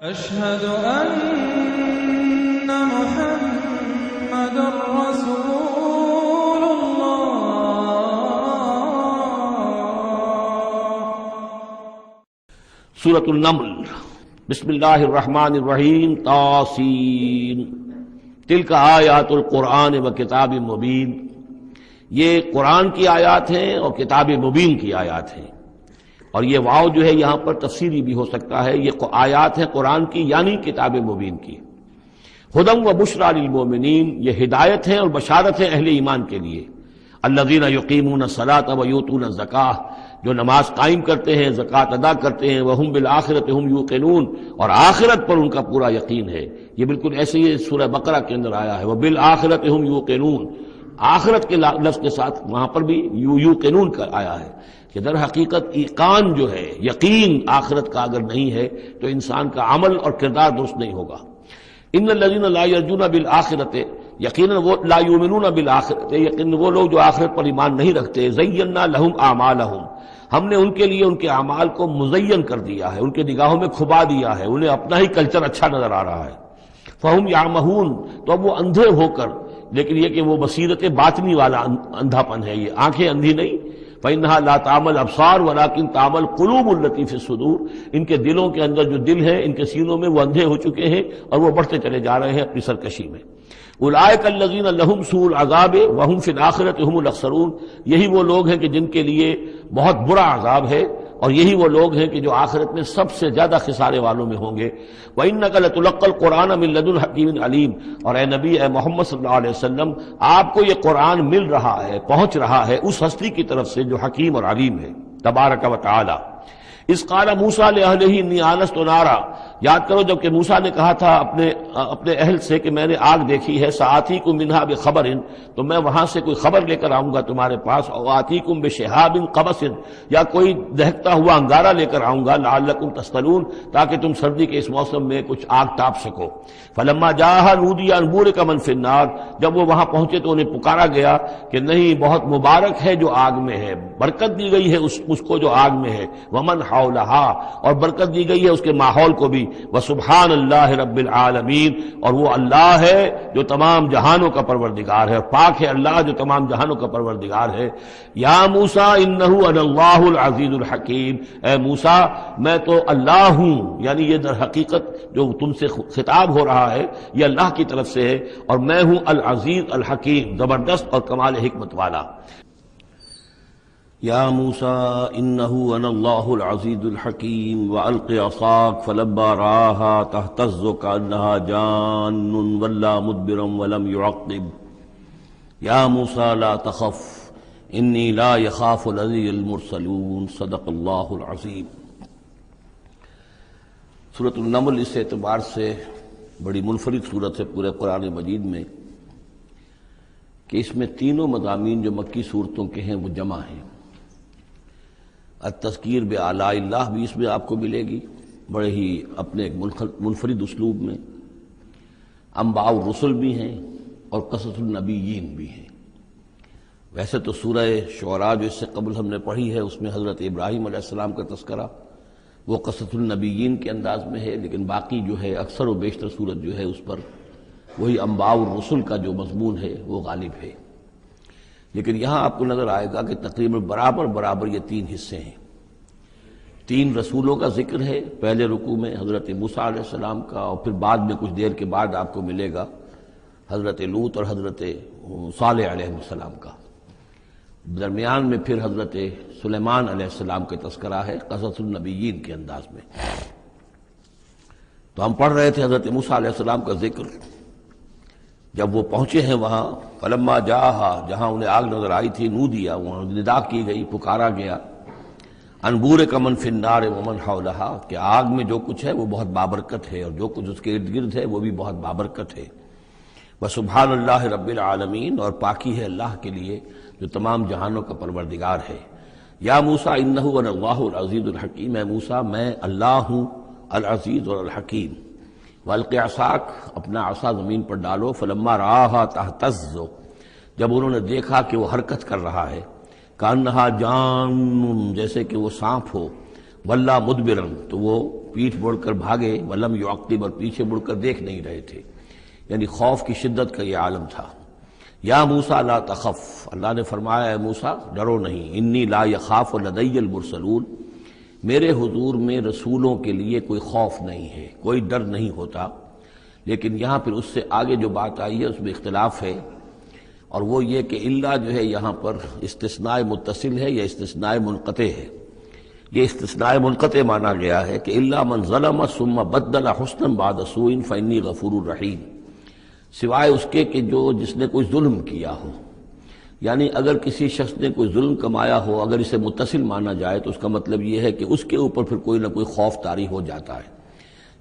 أشهد أن محمد رسول الله۔ سورة النمل، بسم اللہ الرحمن الرحیم، طاسین، تلک آیات القرآن و کتاب مبین، یہ قرآن کی آیات ہیں اور کتاب مبین کی آیات ہیں۔ اور یہ واو جو ہے یہاں پر تفسیری بھی ہو سکتا ہے، یہ آیات ہیں قرآن کی یعنی کتاب مبین کی۔ ہدی و بشریٰ للمؤمنین، یہ ہدایت ہے اور بشارت ہے اہل ایمان کے لیے۔ الذین یقیمون الصلاۃ و یؤتون الزکاۃ، جو نماز قائم کرتے ہیں، زکوٰۃ ادا کرتے ہیں، وہم بالآخرۃ ہم یوقنون، اور آخرت پر ان کا پورا یقین ہے۔ یہ بالکل ایسے ہی سورہ بقرہ کے اندر آیا ہے، وبالآخرۃ ہم یوقنون، آخرت کے لفظ کے ساتھ وہاں پر بھی یوقنون کا آیا ہے کہ در حقیقت ایقان جو ہے، یقین آخرت کا اگر نہیں ہے تو انسان کا عمل اور کردار درست نہیں ہوگا۔ ان الذین لا یرجون بالآخرۃ، یقیناً وہ لا یؤمنون بالآخرۃ، یقیناً وہ لوگ جو آخرت پر ایمان نہیں رکھتے، زینا لہم اعمالہم، ہم نے ان کے لیے ان کے اعمال کو مزین کر دیا ہے، ان کے نگاہوں میں کھبا دیا ہے، انہیں اپنا ہی کلچر اچھا نظر آ رہا ہے۔ فہم یعمہون، تو اب وہ اندھے ہو کر، لیکن یہ کہ وہ بصیرت باطنی والا اندھا پن ہے، یہ آنکھیں اندھی نہیں۔ فإنها لا تعمى الأبصار ولكن تعمى القلوب التي في الصدور، ان کے دلوں کے اندر جو دل ہے، ان کے سینوں میں وہ اندھے ہو چکے ہیں اور وہ بڑھتے چلے جا رہے ہیں اپنی سرکشی میں۔ اولئک الذین لهم سوء العذاب وهم في الآخرة هم الأخسرون، یہی وہ لوگ ہیں کہ جن کے لیے بہت برا عذاب ہے، اور یہی وہ لوگ ہیں کہ جو آخرت میں سب سے زیادہ خسارے والوں میں ہوں گے۔ وَإِنَّكَ لَتُلَقَّى الْقُرْآنَ مِن لَدُنْ حَكِيمٍ عَلِيمٍ، اور اے نبی، اے محمد صلی اللہ علیہ وسلم، آپ کو یہ قرآن مل رہا ہے، پہنچ رہا ہے اس ہستی کی طرف سے جو حکیم اور علیم ہے، تبارک و تعالی۔ اذ قال موسیٰ لأہلہ انی آنست نارا، یاد کرو جب کہ موسیٰ نے کہا تھا اپنے اہل سے کہ میں نے آگ دیکھی ہے، سآتیکم منہا بخبر، تو میں وہاں سے کوئی خبر لے کر آؤں گا تمہارے پاس، او آتیکم بشہاب قبس، یا کوئی دہکتا ہوا انگارہ لے کر آؤں گا، لعلکم تصطلون، تاکہ تم سردی کے اس موسم میں کچھ آگ تاپ سکو۔ فلما جاءہا نودی ان بورک من فی النار، جب وہ وہاں پہنچے تو انہیں پکارا گیا کہ نہیں، بہت مبارک ہے جو آگ میں ہے، برکت دی گئی ہے اس کو جو آگ میں ہے، ومن حولہا، اور برکت دی گئی ہے اس کے ماحول کو بھی، وسبحان اللہ رب العالمین، اور وہ اللہ ہے جو تمام جہانوں کا پروردگار ہے، اور پاک ہے اللہ جو تمام جہانوں کا پروردگار ہے۔ یا موسیٰ انہ انا اللہ العزیز الحکیم، اے موسیٰ میں تو اللہ ہوں، یعنی یہ در حقیقت جو تم سے خطاب ہو رہا ہے یہ اللہ کی طرف سے ہے، اور میں ہوں العزیز الحکیم، زبردست اور کمال حکمت والا۔ یا موسیٰ انہ انا اللہ العزیز الحکیم وألق عصاک فلما رآہا تہتز کأنہا جان ولا مدبرا ولم يعقب یا موسیٰ لا تخف انی لا یخاف لدی المرسلون، صدق اللہ العظیم۔ سورۃ النمل اس اعتبار سے بڑی منفرد صورت ہے پورے قرآن مجید میں کہ اس میں تینوں مضامین جو مکی صورتوں کے ہیں وہ جمع ہیں۔ التذکیر بآلاء اللہ بھی اس میں آپ کو ملے گی، بڑے ہی اپنے ایک منفرد اسلوب میں۔ انباء الرسل بھی ہیں اور قصص النبیین بھی ہیں۔ ویسے تو سورہ شعراء جو اس سے قبل ہم نے پڑھی ہے اس میں حضرت ابراہیم علیہ السلام کا تذکرہ وہ قصص النبیین کے انداز میں ہے، لیکن باقی جو ہے اکثر و بیشتر صورت جو ہے اس پر وہی انباء الرسل کا جو مضمون ہے وہ غالب ہے۔ لیکن یہاں آپ کو نظر آئے گا کہ تقریباً برابر یہ تین حصے ہیں۔ تین رسولوں کا ذکر ہے، پہلے رکوع میں حضرت موسیٰ علیہ السلام کا، اور پھر بعد میں کچھ دیر کے بعد آپ کو ملے گا حضرت لوط اور حضرت صالح علیہ السلام کا۔ درمیان میں پھر حضرت سلیمان علیہ السلام کا تذکرہ ہے قصص النبیین کے انداز میں۔ تو ہم پڑھ رہے تھے حضرت موسیٰ علیہ السلام کا ذکر، جب وہ پہنچے ہیں وہاں، فلما جاءہا، جہاں انہیں آگ نظر آئی تھی، نودیا، وہاں ندا کی گئی، پکارا گیا، ان بورک من فی النار ومن حولہا، کہ آگ میں جو کچھ ہے وہ بہت بابرکت ہے اور جو کچھ اس کے ارد گرد ہے وہ بھی بہت بابرکت ہے۔ وسبحان اللہ رب العالمین، اور پاکی ہے اللہ کے لیے جو تمام جہانوں کا پروردگار ہے۔ یا موسیٰ انہ انا اللہ العزیز الحکیم، اے موسیٰ میں اللہ ہوں العزیز اور الحکیم۔ وَأَلْقِ عَصَاكَ، اپنا عصا زمین پر ڈالو، فلما رآہا تہتز، جب انہوں نے دیکھا کہ وہ حرکت کر رہا ہے، کأنہا جان، جیسے کہ وہ سانپ ہو، واللہ مدبرن، تو وہ پیٹھ موڑ کر بھاگے، ولم یعقب، اور پیچھے مڑ کر دیکھ نہیں رہے تھے، یعنی خوف کی شدت کا یہ عالم تھا۔ یا موسیٰ لا تخف، اللہ نے فرمایا اے موسیٰ ڈرو نہیں، انی لا یخاف لدی المرسلون، میرے حضور میں رسولوں کے لیے کوئی خوف نہیں ہے، کوئی ڈر نہیں ہوتا۔ لیکن یہاں پھر اس سے آگے جو بات آئی ہے اس میں اختلاف ہے، اور وہ یہ کہ الا جو ہے یہاں پر استثناء متصل ہے یا استثناء منقطع ہے۔ یہ استثناء منقطع مانا گیا ہے کہ الا من ظلم ثم بدل حسنا بعد سوء فانی غفور رحیم، سوائے اس کے کہ جس نے کوئی ظلم کیا ہو، یعنی اگر کسی شخص نے کوئی ظلم کمایا ہو، اگر اسے متصل مانا جائے تو اس کا مطلب یہ ہے کہ اس کے اوپر پھر کوئی نہ کوئی خوف طاری ہو جاتا ہے۔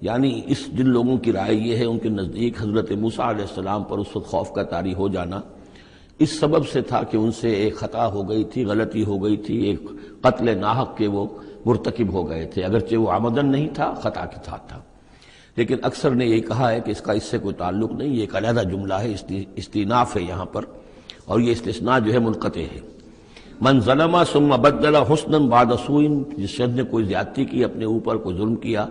یعنی جن لوگوں کی رائے یہ ہے، ان کے نزدیک حضرت موسیٰ علیہ السلام پر اس وقت خوف کا طاری ہو جانا اس سبب سے تھا کہ ان سے ایک خطا ہو گئی تھی، غلطی ہو گئی تھی، ایک قتل ناحق کے وہ مرتکب ہو گئے تھے، اگرچہ وہ عمدن نہیں تھا، خطا کے ساتھ تھا۔ لیکن اکثر نے یہ کہا ہے کہ اس کا اس سے کوئی تعلق نہیں، یہ ایک علیحدہ جملہ ہے، استئناف ہے یہاں پر، اور یہ استثناء جو ہے منقطع ہے۔ من ظلم ثم بدل حسنا بعد سوء، جس شخص نے کوئی زیادتی کی، اپنے اوپر کوئی ظلم کیا،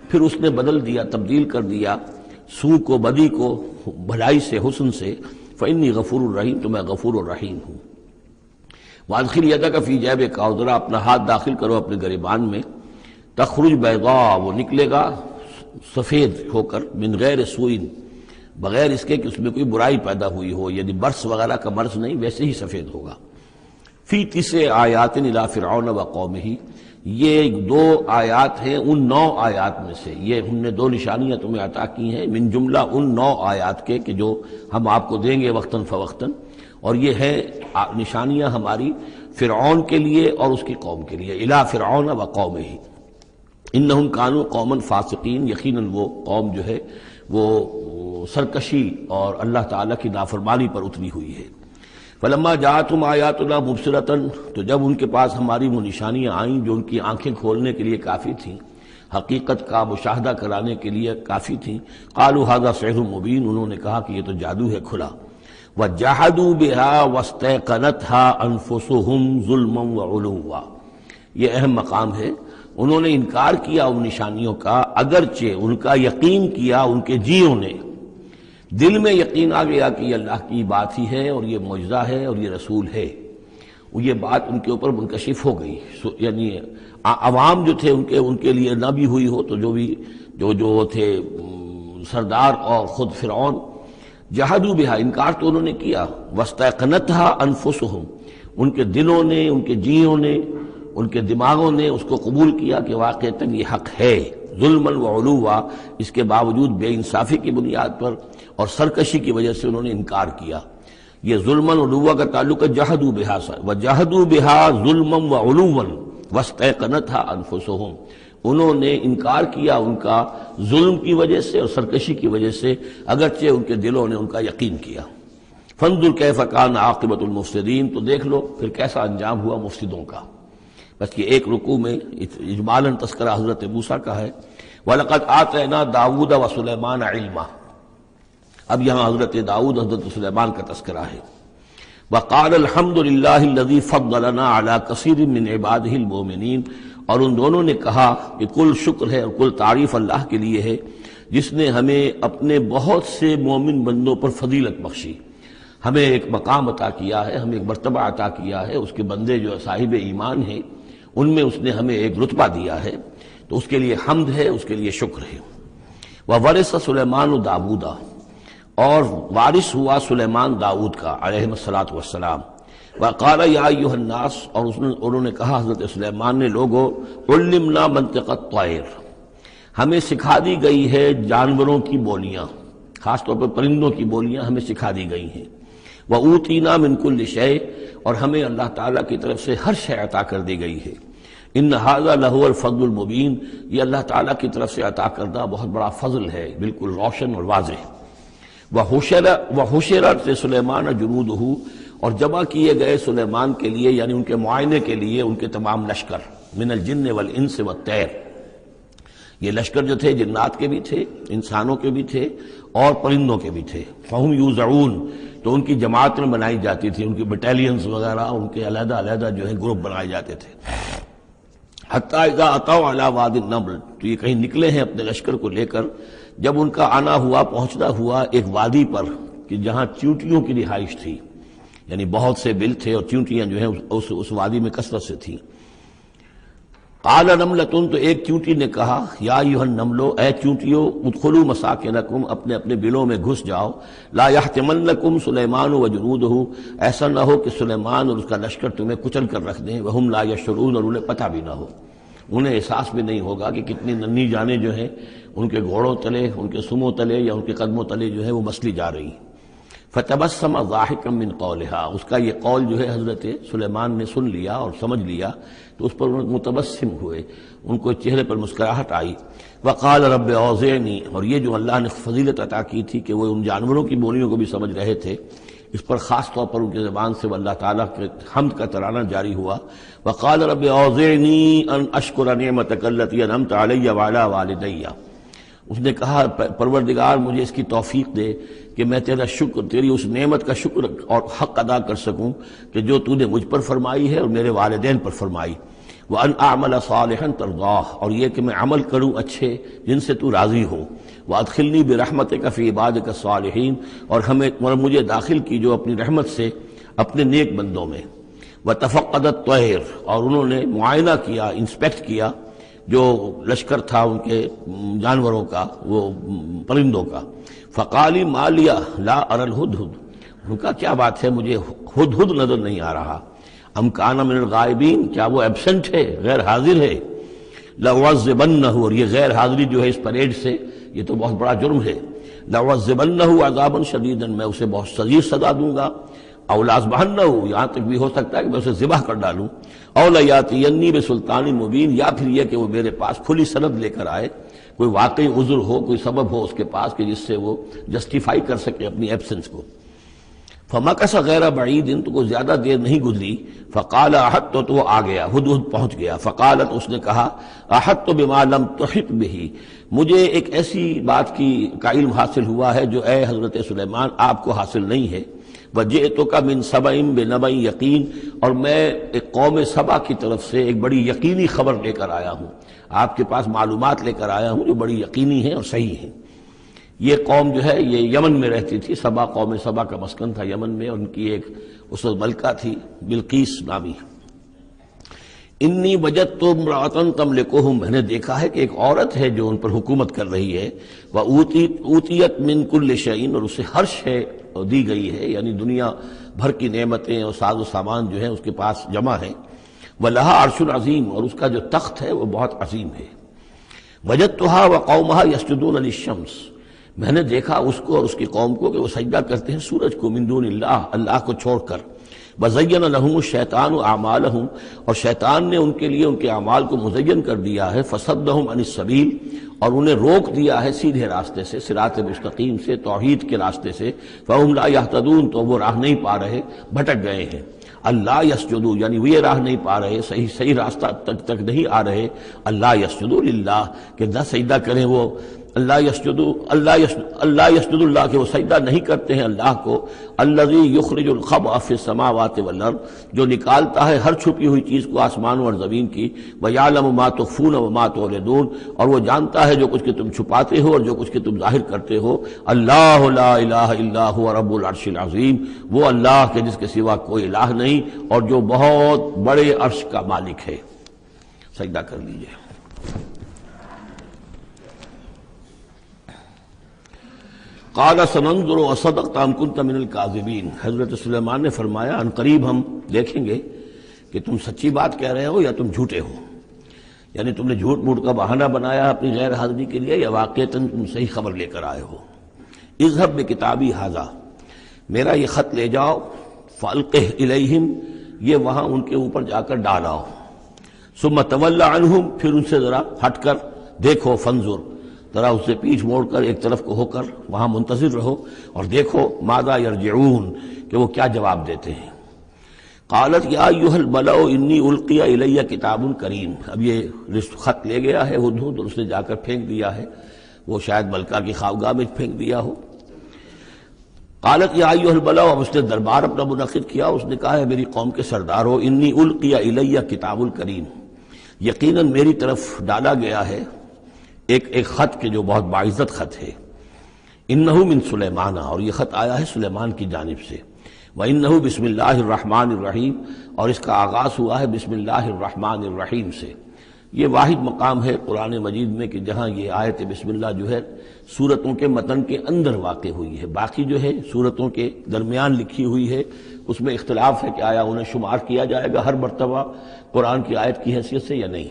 پھر اس نے بدل دیا، تبدیل کر دیا سوء کو، بدی کو، بھلائی سے، حسن سے، فإنی غفور الرحیم، تو میں غفور الرحیم ہوں۔ وادخل یدک فی جیبک، اور ذرا اپنا ہاتھ داخل کرو اپنے گریبان میں، تخرج بیضاء، وہ نکلے گا سفید ہو کر، من غیر سوء، بغیر اس کے کہ اس میں کوئی برائی پیدا ہوئی ہو، یعنی برس وغیرہ کا مرض نہیں، ویسے ہی سفید ہوگا۔ فی 9 آیات الی فرعون وقومہ، یہ 2 آیات ہیں ان 9 آیات میں سے، یہ ہم نے 2 نشانیاں تمہیں عطا کی ہیں من جملہ ان 9 آیات کے کہ جو ہم آپ کو دیں گے وقتاً فوقتاً، اور یہ ہے نشانیاں ہماری فرعون کے لیے اور اس کی قوم کے لیے، الی فرعون وقومہ انہم کانوا قوما فاسقین، یقیناً وہ قوم جو ہے وہ سرکشی اور اللہ تعالیٰ کی نافرمانی پر اتری ہوئی ہے۔ فلما جاءتهم آیاتنا مبصرۃ، تو جب ان کے پاس ہماری وہ نشانیاں آئیں جو ان کی آنکھیں کھولنے کے لیے کافی تھیں، حقیقت کا مشاہدہ کرانے کے لیے کافی تھیں، قالوا ھذا سحر مبین، انہوں نے کہا کہ یہ تو جادو ہے کھلا، وجحدوا بها واستيقنتها انفسهم ظلما وعلوا، یہ اہم مقام ہے، انہوں نے انکار کیا ان نشانیوں کا، اگرچہ ان کا یقین کیا ان کے جیوں نے، دل میں یقین آ گیا کہ یہ اللہ کی بات ہی ہے اور یہ معجزہ ہے اور یہ رسول ہے، یہ بات ان کے اوپر منکشف ہو گئی، یعنی عوام جو تھے ان کے لیے نہ بھی ہوئی ہو تو جو تھے سردار اور خود فرعون، جحدوا بہا، انکار تو انہوں نے کیا، واستيقنتها انفسهم، ان کے دلوں نے، ان کے جیوں نے، ان کے دماغوں نے اس کو قبول کیا کہ واقعتاً یہ حق ہے، ظلما وعلوا، اس کے باوجود بے انصافی کی بنیاد پر اور سرکشی کی وجہ سے انہوں نے انکار کیا۔ یہ ظلما وعلوا کا تعلق ہے جحدوا بہا سے، وجحدوا بہا ظلما وعلوا واستيقنتها انفسهم، انہوں نے انکار کیا ان کا ظلم کی وجہ سے اور سرکشی کی وجہ سے، اگرچہ ان کے دلوں نے ان کا یقین کیا۔ فانظر کیف کان عاقبۃ المفسدین، تو دیکھ لو پھر کیسا انجام ہوا مفسدوں کا۔ بس یہ ایک رکوع میں اجمالاً تذکرہ حضرت موسیٰ کا ہے، وَلَقَدْ آتَيْنَا دَاوُودَ وَسُلَيْمَانَ عِلْمًا، اب یہاں حضرت داؤد، حضرت سلیمان کا تذکرہ ہے۔ وَقَالَ الْحَمْدُ لِلَّهِ الَّذِي فَضَّلَنَا عَلَى كَثِيرٍ مِّنْ عِبَادِهِ الْمُؤْمِنِينَ، اور ان دونوں نے کہا کہ کل شکر ہے اور کل تعریف اللہ کے لیے ہے جس نے ہمیں اپنے بہت سے مومن بندوں پر فضیلت بخشی، ہمیں ایک مقام عطا کیا ہے، ہمیں ایک مرتبہ عطا کیا ہے، اس کے بندے جو صاحب ایمان ہیں ان میں اس نے ہمیں ایک رتبہ دیا ہے، تو اس کے لیے حمد ہے، اس کے لیے شکر ہے۔ وَوَرِثَ سُلَيْمَانُ دَاوُودَ، اور وارث ہوا سلیمان داؤد کا علیہ الصلاۃ والسلام۔ وَقَالَ يَا أَيُّهَا النَّاسُ، اور انہوں نے کہا حضرت سلیمان نے، لوگو عُلِّمْنَا مَنطِقَ الطَّيْرِ، ہمیں سکھا دی گئی ہے جانوروں کی بولیاں، خاص طور پر پرندوں کی بولیاں ہمیں سکھا دی گئی ہیں۔ وَأُوتِينَا مِن كُلِّ شَيْءٍ، اور ہمیں اللہ تعالیٰ کی طرف سے ہر شے عطا کر دی گئی ہے۔ ان ھذا لہو الفضل المبین، یہ اللہ تعالیٰ کی طرف سے عطا کردہ بہت بڑا فضل ہے، بالکل روشن اور واضح۔ وحشرت سلیمان جنودہ، اور جمع کیے گئے سلیمان کے لیے، یعنی ان کے معائنے کے لیے، ان کے تمام لشکر، من الجن والانس والطیر، یہ لشکر جو تھے جنات کے بھی تھے، انسانوں کے بھی تھے اور پرندوں کے بھی تھے۔ فہم یوزعون، تو ان کی جماعتیں بنائی جاتی تھی، ان کی بٹالینز وغیرہ، ان کے علیحدہ علیحدہ جو ہے گروپ بنائے جاتے تھے۔ حتیٰ اذا اتوا علی وادی النمل، تو یہ کہیں نکلے ہیں اپنے لشکر کو لے کر، جب ان کا آنا ہوا، پہنچنا ہوا ایک وادی پر کہ جہاں چیونٹیوں کی رہائش تھی، یعنی بہت سے بل تھے اور چیونٹیاں جو ہیں اس وادی میں کثرت سے تھیں۔ قال نملۃ، تو ایک چیونٹی نے کہا، یا ایھا النمل، اے چیونٹیوں، ادخلوا مساکنکم، اپنے اپنے بلوں میں گھس جاؤ، لا یحطمنکم سلیمان وجنودہ، ایسا نہ ہو کہ سلیمان اور اس کا لشکر تمہیں کچل کر رکھ دیں، وہم لا یشعرون، اور انہیں پتہ بھی نہ ہو، انہیں احساس بھی نہیں ہوگا کہ کتنی ننھی جانیں جو ہیں ان کے گھوڑوں تلے، ان کے سموں تلے یا ان کے قدموں تلے جو ہے وہ مسلی جا رہی ہیں۔ فتبسم ضاحکا من قولها، اس کا یہ قول جو ہے حضرت سلیمان نے سن لیا اور سمجھ لیا تو اس پر متبسم ہوئے، ان کو چہرے پر مسکراہٹ آئی۔ وقال رب اوزعنی، اور یہ جو اللہ نے فضیلت عطا کی تھی کہ وہ ان جانوروں کی بولیوں کو بھی سمجھ رہے تھے، اس پر خاص طور پر ان کی زبان سے وہ اللہ تعالیٰ کے حمد کا ترانہ جاری ہوا۔ وقال رب اوزعنی ان اشکر نعمتک التی انعمت علی وعلی والدی، اس نے کہا پروردگار مجھے اس کی توفیق دے کہ میں تیرا شکر، تیری اس نعمت کا شکر اور حق ادا کر سکوں کہ جو تو نے مجھ پر فرمائی ہے اور میرے والدین پر فرمائی۔ وَأَنْ أَعْمَلَ صَالِحًا تَرْضَاهُ، اور یہ کہ میں عمل کروں اچھے جن سے تو راضی ہو۔ وَأَدْخِلْنِي بِرَحْمَتِكَ فِي عِبَادِكَ الصَّالِحِينَ، اور ہمیں داخل کی جو اپنی رحمت سے اپنے نیک بندوں میں۔ وَتَفَقَّدَ الطَّيْرَ، اور انہوں نے معائنہ کیا، انسپیکٹ کیا جو لشکر تھا ان کے جانوروں کا، وہ پرندوں کا۔ فقال ما لی لا اری الہدہد، ان کا کیا بات ہے مجھے ہدہد نظر نہیں آ رہا۔ ام کان من الغائبین، کیا وہ ایبسنٹ ہے، غیر حاضر ہے۔ لأعذبنہ، اور یہ غیر حاضری جو ہے اس پریڈ سے یہ تو بہت بڑا جرم ہے۔ لأعذبنہ عذابا شدیدا، میں اسے بہت شدید سزا دوں گا۔ او لأذبحنہ، یہاں تک بھی ہو سکتا ہے کہ میں اسے ذبح کر ڈالوں۔ او لیاتینی بسلطان مبین، یا پھر یہ کہ وہ میرے پاس کھلی سند لے کر آئے، کوئی واقعی عذر ہو، کوئی سبب ہو اس کے پاس کہ جس سے وہ جسٹیفائی کر سکے اپنی ایبسنس کو۔ فمکث غیر بعید، تو کوئی زیادہ دیر نہیں گزری۔ فقال احطت، تو وہ آ گیا، ہدہد پہنچ گیا۔ فقالت، اس نے کہا، احطت بما لم تحط به، مجھے ایک ایسی بات کا علم حاصل ہوا ہے جو اے حضرت سلیمان آپ کو حاصل نہیں ہے۔ وجئتک من سبأ بنبأ یقین، اور میں ایک قوم سبا کی طرف سے ایک بڑی یقینی خبر لے کر آیا ہوں، آپ کے پاس معلومات لے کر آیا ہوں جو بڑی یقینی ہیں اور صحیح ہیں۔ یہ قوم جو ہے یہ یمن میں رہتی تھی، سبا، قوم سبا کا مسکن تھا یمن میں، اور ان کی ایک اس وقت ملکہ تھی بلقیس نامی۔ انی وجدت امرأۃ تملکہم، میں نے دیکھا ہے کہ ایک عورت ہے جو ان پر حکومت کر رہی ہے۔ وأوتیت من کل شیء، اور اسے ہر شے دی گئی ہے، یعنی دنیا بھر کی نعمتیں اور ساز و سامان جو ہیں اس کے پاس جمع ہیں۔ وَلَهَا عَرْشٌ عَظِيمٌ، اور اس کا جو تخت ہے وہ بہت عظیم ہے۔ وَجَدتُّهَا وَقَوْمَهَا يَسْجُدُونَ لِلشَّمْسِ، میں نے دیکھا اس کو اور اس کی قوم کو کہ وہ سجدہ کرتے ہیں سورج کو، من دون اللہ کو چھوڑ کر۔ وَزَيَّنَ لَهُمُ الشَّيْطَانُ أَعْمَالَهُمْ، اور شیطان نے ان کے لیے ان کے اعمال کو مزین کر دیا ہے۔ فَصَدَّهُمْ عَنِ السَّبِيلِ، اور انہیں روک دیا ہے سیدھے راستے سے، صراط مستقیم سے، توحید کے راستے سے۔ فَهُمْ لَا يَهْتَدُونَ، تو وہ راہ نہیں پا رہے، بھٹک گئے ہیں۔ اللہ یسجدو، یعنی وہ یہ راہ نہیں پا رہے، صحیح راستہ تک نہیں آ رہے۔ اللہ یسجدو للہ، کہ نہ سجدہ کریں وہ، اللہ یسجدو اللہ کہ وہ سجدہ نہیں کرتے ہیں اللہ کو۔ الذی یخرج الخبء فی السماوات والارض، جو نکالتا ہے ہر چھپی ہوئی چیز کو آسمانوں اور زمین کی۔ ویعلم ما تخفون وما تعلنون، اور وہ جانتا ہے جو کچھ کہ تم چھپاتے ہو اور جو کچھ کہ تم ظاہر کرتے ہو۔ اللہ لا الہ الا هو رب العرش العظیم، وہ اللہ کے جس کے سوا کوئی الہ نہیں اور جو بہت بڑے عرش کا مالک ہے۔ سجدہ کر لیجئے۔ قال سننظر اصدقت ام كنت من الكاذبین، حضرت سلیمان نے فرمایا ان قریب ہم دیکھیں گے کہ تم سچی بات کہہ رہے ہو یا تم جھوٹے ہو، یعنی تم نے جھوٹ موٹ کا بہانہ بنایا اپنی غیر حاضری کے لیے یا واقعتاً تم صحیح خبر لے کر آئے ہو۔ اذهب بکتابی ھذا، میرا یہ خط لے جاؤ، فالقہ الیہم، یہ وہاں ان کے اوپر جا کر ڈالاؤ۔ ثم تول عنہم، پھر ان سے ذرا ہٹ کر دیکھو، فانظر، ذرا اس سے پیچھ موڑ کر ایک طرف کو ہو کر وہاں منتظر رہو اور دیکھو ماذا یرجعون، کہ وہ کیا جواب دیتے ہیں۔ قالت یا ایھا الملأ انی القی الی کتاب کریم، اب یہ خط لے گیا ہے ہدہد اور اس نے جا کر پھینک دیا ہے، وہ شاید ملکہ کی خوابگاہ میں پھینک دیا ہو۔ قالت یا ایھا الملأ، اب اس نے دربار اپنا منعقد کیا، اس نے کہا ہے میری قوم کے سردارو، انی القی الی کتاب کریم، یقیناً میری طرف ڈالا گیا ہے ایک خط کے جو بہت باعزت خط ہے، انہو من سلیمان، اور یہ خط آیا ہے سلیمان کی جانب سے، وانہو بسم اللہ الرحمن الرحیم، اور اس کا آغاز ہوا ہے بسم اللہ الرحمن الرحیم سے۔ یہ واحد مقام ہے قرآن مجید میں کہ جہاں یہ آیت بسم اللہ جو ہے سورتوں کے متن کے اندر واقع ہوئی ہے، باقی جو ہے سورتوں کے درمیان لکھی ہوئی ہے، اس میں اختلاف ہے کہ آیا انہیں شمار کیا جائے گا ہر مرتبہ قرآن کی آیت کی حیثیت سے یا نہیں۔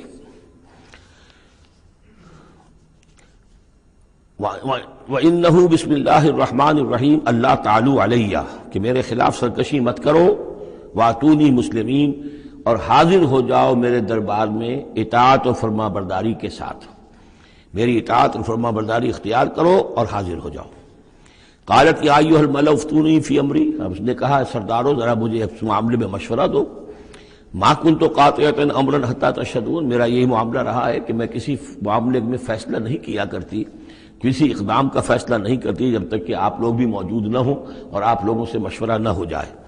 وَإِنَّهُ بسم اللہ الرحمن الرحیم اللہ تعالیٰ علیہ، کہ میرے خلاف سرکشی مت کرو، وَأْتُونِي مسلمین، اور حاضر ہو جاؤ میرے دربار میں اطاعت و فرما برداری کے ساتھ، میری اطاعت اور فرما برداری اختیار کرو اور حاضر ہو جاؤ۔ قالت یا ایھا الملأ افتونی فی امری، اب اس نے کہا سردارو ذرا مجھے اس معاملے میں مشورہ دو۔ ما کنت قاطعۃ امرا حتی تشہدون، میرا یہی معاملہ رہا ہے کہ میں کسی معاملے میں فیصلہ نہیں کیا کرتی، کسی اقدام کا فیصلہ نہیں کرتی جب تک کہ آپ لوگ بھی موجود نہ ہوں اور آپ لوگوں سے مشورہ نہ ہو جائے۔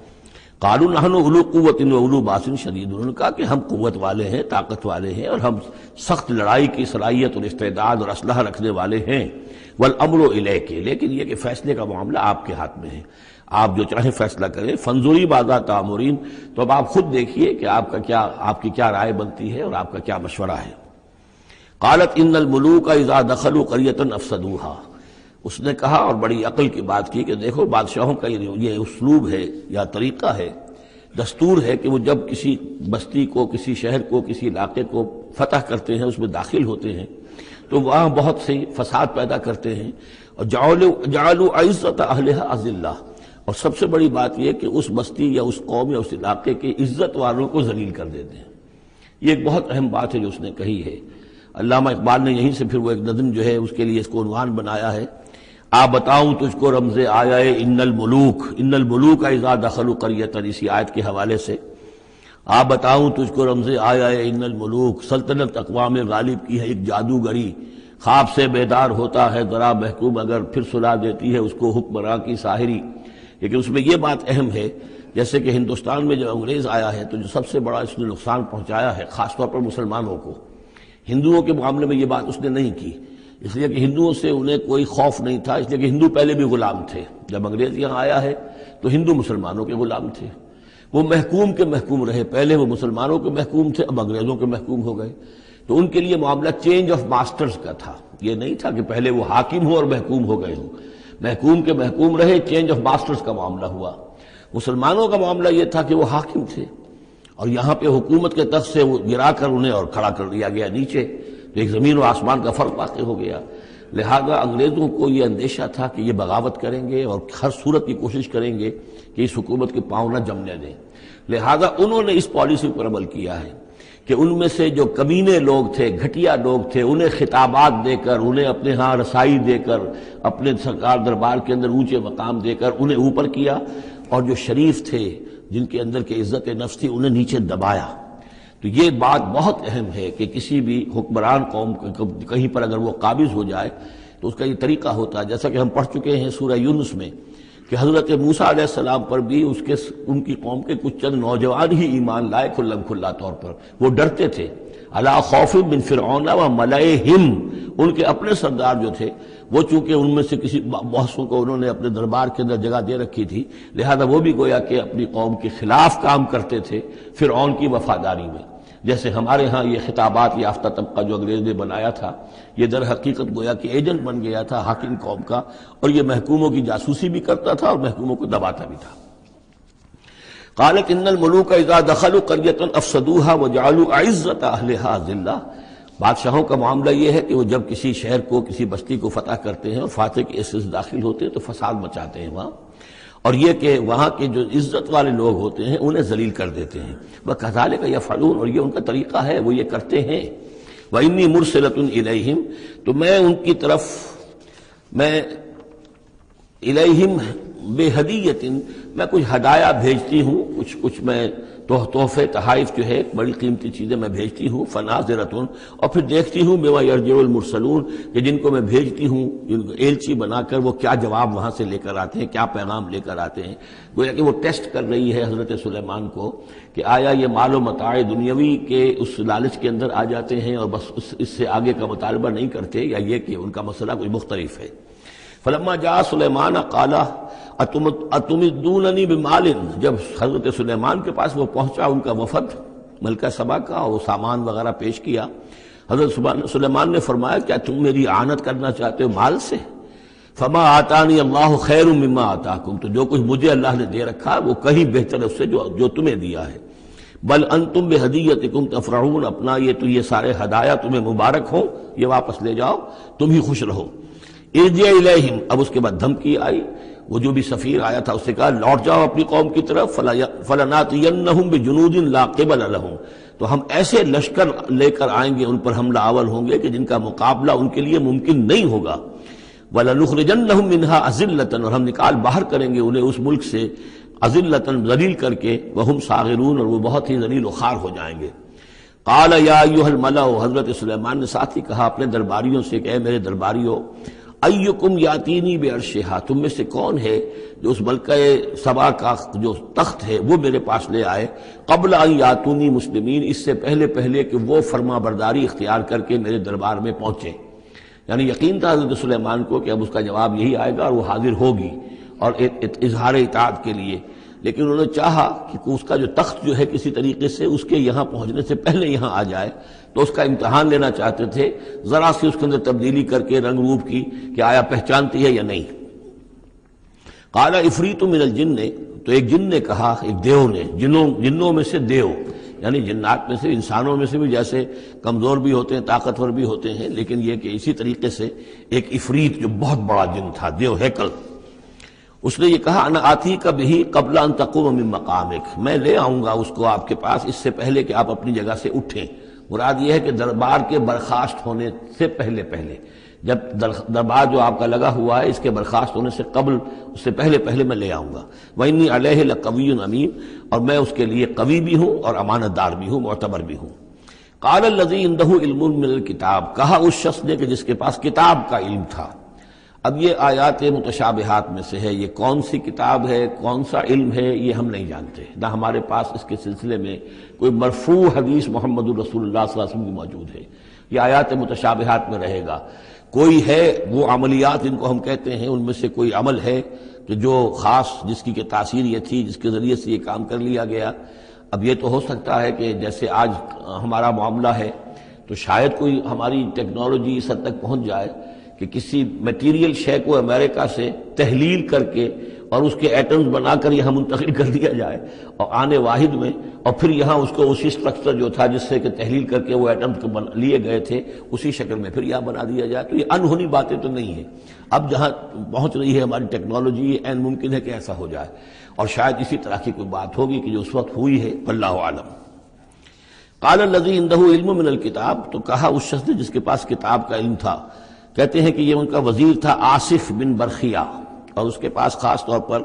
قالوا نحن اولو قوت و اولو باس شدید، انہوں نے کہا کہ ہم قوت والے ہیں، طاقت والے ہیں، اور ہم سخت لڑائی کی صلاحیت اور استعداد اور اسلحہ رکھنے والے ہیں۔ والامر الیک، لیکن یہ کہ فیصلے کا معاملہ آپ کے ہاتھ میں ہے، آپ جو چاہیں فیصلہ کریں۔ فانظری ماذا تأمرین، تو اب آپ خود دیکھیے کہ آپ کی کیا رائے بنتی ہے اور آپ کا کیا مشورہ ہے۔ قالت ان الملوک اذا دخلوا قریۃ افسدوها، اس نے کہا اور بڑی عقل کی بات کی کہ دیکھو بادشاہوں کا یہ اسلوب ہے یا طریقہ ہے، دستور ہے کہ وہ جب کسی بستی کو، کسی شہر کو، کسی علاقے کو فتح کرتے ہیں، اس میں داخل ہوتے ہیں تو وہاں بہت سے فساد پیدا کرتے ہیں، اور جعلوا عزت اہلھا اذلہ، اور سب سے بڑی بات یہ کہ اس بستی یا اس قوم یا اس علاقے کے عزت والوں کو ذلیل کر دیتے ہیں۔ یہ ایک بہت اہم بات ہے جو اس نے کہی ہے۔ علامہ اقبال نے یہیں سے پھر وہ ایک نظم جو ہے اس کے لیے اس کو عنوان بنایا ہے، آ بتاؤں تجھ کو رمز آیا ان الملوک اذا دخلوا قریۃ، اسی آیت کے حوالے سے آ بتاؤں تجھ کو رمز آیا ان الملوک، سلطنت اقوام غالب کی ہے ایک جادوگری، خواب سے بیدار ہوتا ہے ذرا محکوم اگر پھر سلا دیتی ہے اس کو حکمراں کی ساحری۔ لیکن اس میں یہ بات اہم ہے، جیسے کہ ہندوستان میں جب انگریز آیا ہے تو جو سب سے بڑا اس نے نقصان پہنچایا ہے خاص طور پر مسلمانوں کو، ہندوؤں کے معاملے میں یہ بات اس نے نہیں کی، اس لیے کہ ہندوؤں سے انہیں کوئی خوف نہیں تھا، اس لیے کہ ہندو پہلے بھی غلام تھے۔ جب انگریز یہاں آیا ہے تو ہندو مسلمانوں کے غلام تھے، وہ محکوم کے محکوم رہے، پہلے وہ مسلمانوں کے محکوم تھے، اب انگریزوں کے محکوم ہو گئے، تو ان کے لیے معاملہ چینج آف ماسٹرز کا تھا، یہ نہیں تھا کہ پہلے وہ حاکم ہو اور محکوم ہو گئے ہوں، محکوم کے محکوم رہے، چینج آف ماسٹرز کا معاملہ ہوا۔ مسلمانوں کا معاملہ یہ تھا کہ وہ حاکم تھے اور یہاں پہ حکومت کے تخت سے وہ گرا کر انہیں اور کھڑا کر دیا گیا نیچے، تو ایک زمین و آسمان کا فرق واقع ہو گیا۔ لہذا انگریزوں کو یہ اندیشہ تھا کہ یہ بغاوت کریں گے اور ہر صورت کی کوشش کریں گے کہ اس حکومت کے پاؤں نہ جمنے دیں، لہذا انہوں نے اس پالیسی پر عمل کیا ہے کہ ان میں سے جو کمینے لوگ تھے، گھٹیا لوگ تھے، انہیں خطابات دے کر، انہیں اپنے ہاں رسائی دے کر، اپنے سرکار دربار کے اندر اونچے مقام دے کر انہیں اوپر کیا، اور جو شریف تھے جن کے اندر کے عزت نفس تھی انہیں نیچے دبایا۔ تو یہ بات بہت اہم ہے کہ کسی بھی حکمران قوم کہیں پر اگر وہ قابض ہو جائے تو اس کا یہ طریقہ ہوتا ہے، جیسا کہ ہم پڑھ چکے ہیں سورہ یونس میں کہ حضرت موسیٰ علیہ السلام پر بھی ان کی قوم کے کچھ چند نوجوان ہی ایمان لائے کھلم کھلا طور پر، وہ ڈرتے تھے۔ الا خوف من فرعون و ملئہم، ان کے اپنے سردار جو تھے وہ چونکہ ان میں سے کسی بہسوں کو انہوں نے اپنے دربار کے اندر جگہ دے رکھی تھی، لہذا وہ بھی گویا کہ اپنی قوم کے خلاف کام کرتے تھے فرعون کی وفاداری میں۔ جیسے ہمارے ہاں یہ خطابات یافتہ طبقہ جو انگریز نے بنایا تھا، یہ در حقیقت گویا کہ ایجنٹ بن گیا تھا حاکم قوم کا، اور یہ محکوموں کی جاسوسی بھی کرتا تھا اور محکوموں کو دباتا بھی تھا۔ قالت ان الملوک اذا دخلوا قریۃ افسدوها وجعلوا عزت اہلھا ذلہ، بادشاہوں کا معاملہ یہ ہے کہ وہ جب کسی شہر کو، کسی بستی کو فتح کرتے ہیں اور فاتح کے حصے سے داخل ہوتے ہیں تو فساد مچاتے ہیں وہاں، اور یہ کہ وہاں کے جو عزت والے لوگ ہوتے ہیں انہیں ذلیل کر دیتے ہیں۔ وَكَذَلِكَ يَفْعَلُونَ، اور یہ ان کا طریقہ ہے، وہ یہ کرتے ہیں۔ وَإِنِّي مُرْسِلَةٌ إِلَيْهِمْ، تو میں ان کی طرف، میں الیہم بے ہدیت، میں کچھ ہدایہ بھیجتی ہوں، کچھ میں تحفے تحائف جو ہے بڑی قیمتی چیزیں میں بھیجتی ہوں، فناظرتن، اور پھر دیکھتی ہوں بما یرجع المرسلون کہ جن کو میں بھیجتی ہوں ایلچی بنا کر وہ کیا جواب وہاں سے لے کر آتے ہیں، کیا پیغام لے کر آتے ہیں۔ گویا کہ وہ ٹیسٹ کر رہی ہے حضرت سلیمان کو کہ آیا یہ مال و متاع دنیاوی کے اس لالچ کے اندر آ جاتے ہیں اور بس اس سے آگے کا مطالبہ نہیں کرتے، یا یہ کہ ان کا مسئلہ کوئی مختلف ہے۔ فلما جاء سلیمان قال اتمدوننی بمال، جب حضرت سلیمان کے پاس وہ پہنچا ان کا وفد ملکہ سبا کا، اور وہ سامان وغیرہ پیش کیا، حضرت سلیمان نے فرمایا کیا تم میری اعانت کرنا چاہتے ہو مال سے؟ فما آتانی اللہ خیر مما آتاکم، تو جو کچھ مجھے اللہ نے دے رکھا وہ کہیں بہتر ہے اس سے جو تمہیں دیا ہے۔ بل انتم بہدیتکم تفرحون، اپنا یہ سارے ہدایہ تمہیں مبارک ہوں، یہ واپس لے جاؤ، تم ہی خوش رہو۔ ارجع الیہم، اب اس کے بعد دھمکی آئی، وہ جو بھی سفیر آیا تھا اس سے کہا لوٹ جاؤ اپنی قوم کی طرف، فلناتینہم بجنود لا قبل لہم، تو ہم ایسے لشکر لے کر آئیں گے، ان پر حملہ آور ہوں گے کہ جن کا مقابلہ ان کے لیے ممکن نہیں ہوگا۔ وَلَنُخْرِجَنَّهُم مِّنْهَا أَذِلَّةً، اور ہم نکال باہر کریں گے انہیں اس ملک سے أَذِلَّةً، ذلیل کر کے، وَهُمْ صَاغِرُونَ، اور وہ بہت ہی ذلیل و خوار ہو جائیں گے۔ قال یا ایھا الملأ، حضرت سلیمان نے ساتھ ہی کہا اپنے درباریوں سے کہ اے میرے درباریوں، ایکم یاتینی بعرشھا، تم میں سے کون ہے جو اس ملکہ سبا کا جو تخت ہے وہ میرے پاس لے آئے، قبل ان یاتونی مسلمین، اس سے پہلے کہ وہ فرما برداری اختیار کر کے میرے دربار میں پہنچے۔ یعنی یقین تھا حضرت سلیمان کو کہ اب اس کا جواب یہی آئے گا اور وہ حاضر ہوگی اور اظہار اطاعت کے لیے، لیکن انہوں نے چاہا کہ اس کا جو تخت جو ہے کسی طریقے سے اس کے یہاں پہنچنے سے پہلے یہاں آ جائے، تو اس کا امتحان لینا چاہتے تھے، ذرا سی اس کے اندر تبدیلی کر کے رنگ روپ کی کہ آیا پہچانتی ہے یا نہیں۔ قال عفریت من الجن، تو ایک جن نے کہا، ایک دیو نے، جنوں میں سے دیو، یعنی جنات میں سے، انسانوں میں سے بھی جیسے کمزور بھی ہوتے ہیں طاقتور بھی ہوتے ہیں، لیکن یہ کہ اسی طریقے سے ایک عفریت جو بہت بڑا جن تھا، دیو ہیکل، اس نے یہ کہا انا آتی کا بھی قبل ان تقوم من مقامک، میں لے آؤں گا اس کو آپ کے پاس اس سے پہلے کہ آپ اپنی جگہ سے اٹھیں۔ مراد یہ ہے کہ دربار کے برخاست ہونے سے پہلے جب دربار جو آپ کا لگا ہوا ہے اس کے برخاست ہونے سے قبل، اس سے پہلے میں لے آؤں گا۔ وَإِنِّي عَلَيْهِ لَقَوِيٌّ أَمِينٌ، اور میں اس کے لیے قوی بھی ہوں اور امانت دار بھی ہوں، معتبر بھی ہوں۔ قَالَ الَّذِي عِندَهُ عِلْمٌ مِّنَ الْكِتَابِ، کہا اس شخص نے کہ جس کے پاس کتاب کا علم تھا۔ اب یہ آیات متشابہات میں سے ہے، یہ کون سی کتاب ہے، کون سا علم ہے، یہ ہم نہیں جانتے، نہ ہمارے پاس اس کے سلسلے میں کوئی مرفوع حدیث محمد الرسول اللہ صلی اللہ علیہ وسلم کی موجود ہے۔ یہ آیات متشابہات میں رہے گا۔ کوئی ہے وہ عملیات جن کو ہم کہتے ہیں، ان میں سے کوئی عمل ہے کہ جو خاص جس کی کہ تاثیر یہ تھی، جس کے ذریعے سے یہ کام کر لیا گیا۔ اب یہ تو ہو سکتا ہے کہ جیسے آج ہمارا معاملہ ہے تو شاید کوئی ہماری ٹیکنالوجی اس حد تک پہنچ جائے کہ کسی میٹیریل شے کو امریکہ سے تحلیل کر کے اور اس کے ایٹمز بنا کر یہاں منتقل کر دیا جائے، اور آنے واحد میں، اور پھر یہاں اس کو اسی سٹرکچر جو تھا جس سے کہ تحلیل کر کے وہ ایٹمز لیے گئے تھے اسی شکل میں پھر یہاں بنا دیا جائے۔ تو یہ انہونی باتیں تو نہیں ہیں، اب جہاں پہنچ رہی ہے ہماری ٹیکنالوجی، یہ عین ممکن ہے کہ ایسا ہو جائے، اور شاید اسی طرح کی کوئی بات ہوگی کہ جو اس وقت ہوئی ہے، واللہ اعلم۔ قال الذی عنده علم من الکتاب، تو کہا اس شخص نے جس کے پاس کتاب کا علم تھا، کہتے ہیں کہ یہ ان کا وزیر تھا آصف بن برخیہ، اور اس کے پاس خاص طور پر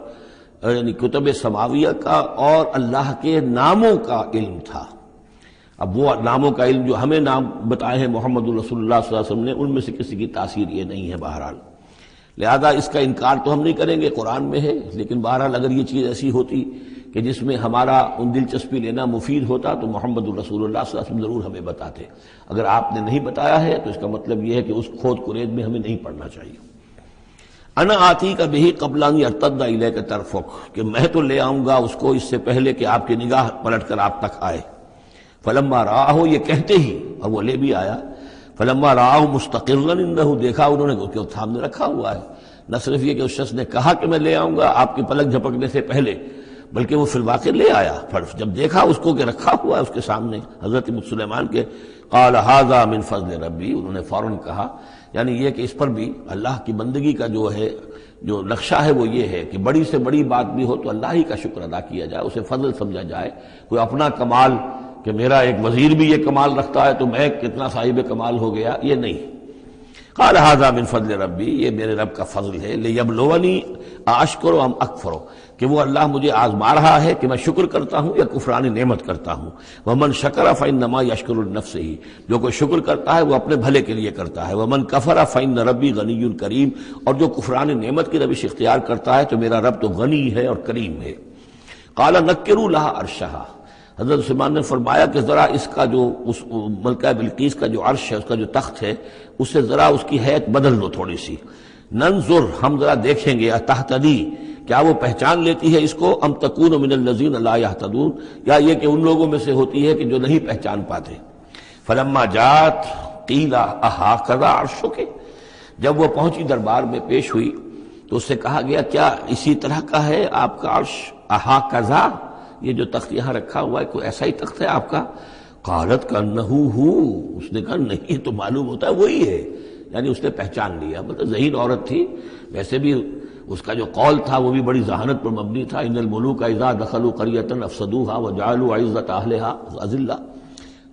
یعنی کتب سماویہ کا اور اللہ کے ناموں کا علم تھا۔ اب وہ ناموں کا علم جو ہمیں نام بتائے ہیں محمد الرسول اللہ صلی اللہ علیہ وسلم نے، ان میں سے کسی کی تاثیر یہ نہیں ہے بہرحال، لہذا اس کا انکار تو ہم نہیں کریں گے، قرآن میں ہے، لیکن بہرحال اگر یہ چیز ایسی ہوتی کہ جس میں ہمارا ان دلچسپی لینا مفید ہوتا تو محمد الرسول اللہ صلی اللہ علیہ وسلم ضرور ہمیں بتاتے۔ اگر آپ نے نہیں بتایا ہے تو اس کا مطلب یہ ہے کہ اس کھود کرید میں ہمیں نہیں پڑھنا چاہیے۔ انا آتی کا بھی قبل ان یرتد الیک طرفک، کہ میں تو لے آؤں گا اس کو اس سے پہلے کہ آپ کی نگاہ پلٹ کر آپ تک آئے۔ فلما رآہ، یہ کہتے ہی اور وہ لے بھی آیا، فلما رآہ مستقرا عنده، دیکھا انہوں نے کہ سامنے رکھا ہوا ہے۔ نہ صرف یہ کہ اس شخص نے کہا کہ میں لے آؤں گا آپ کی پلک جھپکنے سے پہلے، بلکہ وہ فی الواقع لے آیا۔ پھر جب دیکھا اس کو کہ رکھا ہوا ہے اس کے سامنے حضرت سلیمان کے، قال ھذا من فضل ربی، انہوں نے فوراً کہا، یعنی یہ کہ اس پر بھی اللہ کی بندگی کا جو ہے جو نقشہ ہے وہ یہ ہے کہ بڑی سے بڑی بات بھی ہو تو اللہ ہی کا شکر ادا کیا جائے، اسے فضل سمجھا جائے، کوئی اپنا کمال کہ میرا ایک وزیر بھی یہ کمال رکھتا ہے تو میں کتنا صاحب کمال ہو گیا، یہ نہیں۔ قال ھذا من فضل ربی، یہ میرے رب کا فضل ہے، لیبلونی اشکر ام اکفر، کہ وہ اللہ مجھے آزما رہا ہے کہ میں شکر کرتا ہوں یا کفران نعمت کرتا ہوں۔ ومن شکر فانما یشکر لنفسہ، جو کوئی شکر کرتا ہے وہ اپنے بھلے کے لیے کرتا ہے۔ ومن کفر فان ربی غنی کریم، اور جو کفران نعمت کی روش اختیار کرتا ہے تو میرا رب تو غنی ہے اور کریم ہے۔ قال نکروا لها عرشها، حضرت سلیمان نے فرمایا کہ ذرا اس کا جو اس ملکہ بلقیس کا جو عرش ہے، اس کا جو تخت ہے، اس سے ذرا اس کی حیت بدل دو تھوڑی سی، ننظر، ہم ذرا دیکھیں گے، اتہتدی، کیا وہ پہچان لیتی ہے اس کو، ام تکون من الذین لا یہتدون، یا یہ کہ ان لوگوں میں سے ہوتی ہے کہ جو نہیں پہچان پاتے۔ فلما جات قیل اہٰذا عرشک، جب وہ پہنچی دربار میں پیش ہوئی تو اس سے کہا گیا کیا اسی طرح کا ہے آپ کا عرش، اہٰذا، یہ جو تخت یہاں رکھا ہوا ہے کوئی ایسا ہی تخت ہے آپ کا؟ قالت کانہ ہو، اس نے کہا نہیں، تو معلوم ہوتا ہے وہی ہے، یعنی اس نے پہچان لیا، مطلب ذہین عورت تھی، ویسے بھی اس کا جو قول تھا وہ بھی بڑی ذہانت پر مبنی تھا، ان الملوک اذا دخلوا قریۃ افسدوها وجعلوا عزۃ اہلها اذلہ،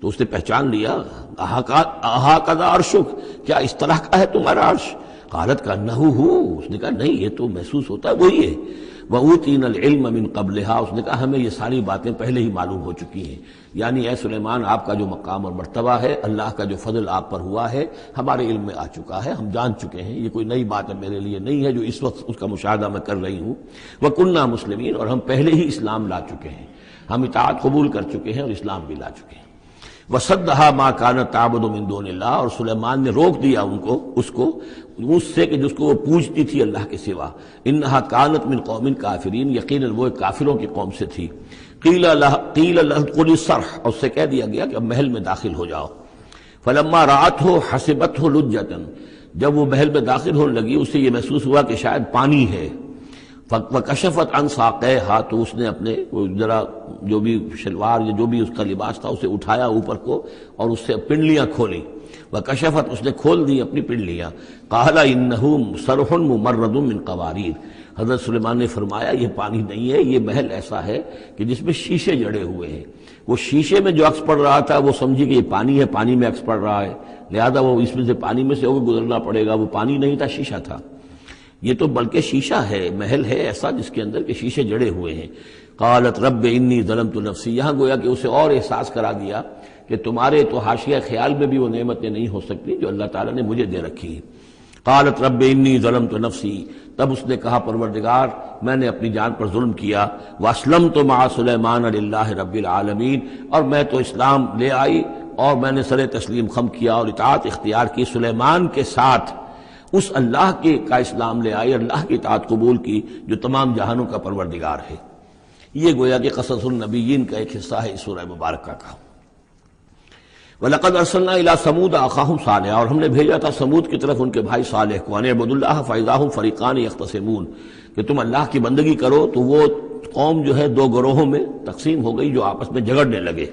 تو اس نے پہچان لیا۔ اہٰذا عرشک، کیا اس طرح کا ہے تمہارا عرش؟ قالت کانہ ہو، اس نے کہا نہیں، یہ تو محسوس ہوتا ہے وہی ہے۔ وَأُوتِينَا الْعِلْمَ مِنْ قَبْلِهَا، اس نے کہا ہمیں یہ ساری باتیں پہلے ہی معلوم ہو چکی ہیں، یعنی اے سلیمان آپ کا جو مقام اور مرتبہ ہے، اللہ کا جو فضل آپ پر ہوا ہے، ہمارے علم میں آ چکا ہے، ہم جان چکے ہیں، یہ کوئی نئی بات ہے میرے لیے نہیں ہے جو اس وقت اس کا مشاہدہ میں کر رہی ہوں۔ وَكُنَّا مُسْلِمِينَ، اور ہم پہلے ہی اسلام لا چکے ہیں، ہم اطاعت قبول کر چکے ہیں اور اسلام بھی لا چکے ہیں۔ وَصَدَّهَا مَا كَانَتْ تَعْبُدُ مِن دُونِ اللَّهِ، اور سلیمان نے روک دیا اس کو اس سے کہ جس کو وہ پوجتی تھی اللہ کے سوا۔ انہا کانت من قوم کافرین، یقیناً وہ ایک کافروں کی قوم سے تھی۔ قیل لها ادخلی الصرح، اور اس سے کہہ دیا گیا کہ اب محل میں داخل ہو جاؤ۔ فلما رأته حسبته لجة، جب وہ محل میں داخل ہونے لگی اسے یہ محسوس ہوا کہ شاید پانی ہے۔ وکشفت عن ساقیہا، تو اس نے اپنے ذرا جو بھی شلوار یا جو بھی اس کا لباس تھا اسے اٹھایا اوپر کو اور اس سے پنڈلیاں کھولی۔ وکشفت، اس نے کھول دی اپنی پنڈلیاں۔ قال انہ صرح ممرد من قواریر، حضرت سلیمان نے فرمایا یہ پانی نہیں ہے، یہ محل ایسا ہے کہ جس میں شیشے جڑے ہوئے ہیں۔ وہ شیشے میں جو عکس پڑ رہا تھا وہ سمجھی کہ یہ پانی ہے، پانی میں عکس پڑ رہا ہے، لہذا وہ اس میں سے پانی میں سے ہو کے گزرنا پڑے گا، وہ پانی نہیں تھا، شیشہ تھا۔ یہ تو بلکہ شیشہ ہے، محل ہے ایسا جس کے اندر کہ شیشے جڑے ہوئے ہیں۔ قالت رب انی ظلمت نفسی، یہاں گویا کہ اسے اور احساس کرا دیا کہ تمہارے تو حاشیہ خیال میں بھی وہ نعمتیں نہیں ہو سکتی جو اللہ تعالیٰ نے مجھے دے رکھی ہیں۔ قالت رب انی ظلمت نفسی، تب اس نے کہا پروردگار میں نے اپنی جان پر ظلم کیا۔ واسلمت مع سلیمان للہ رب العالمین، اور میں تو اسلام لے آئی اور میں نے سر تسلیم خم کیا اور اطاعت اختیار کی سلیمان کے ساتھ، اس اللہ کے کا اسلام لے آئی، اللہ کی اطاعت قبول کی جو تمام جہانوں کا پروردگار ہے۔ یہ گویا کہ قصص النبیین کا ایک حصہ ہے اس سورہ مبارکہ کا۔ وَلَقَدْ أَرْسَلْنَا إِلَىٰ ثَمُودَ أَخَاهُمْ صَالِحًا، اور ہم نے بھیجا تھا سمود کی طرف ان کے بھائی صالح کو، أَنِ اعْبُدُوا اللَّهَ فَإِذَا هُمْ فَرِيقَانِ يَخْتَصِمُونَ، کہ تم اللہ کی بندگی کرو تو وہ قوم جو ہے دو گروہوں میں تقسیم ہو گئی جو آپس میں جھگڑنے لگے۔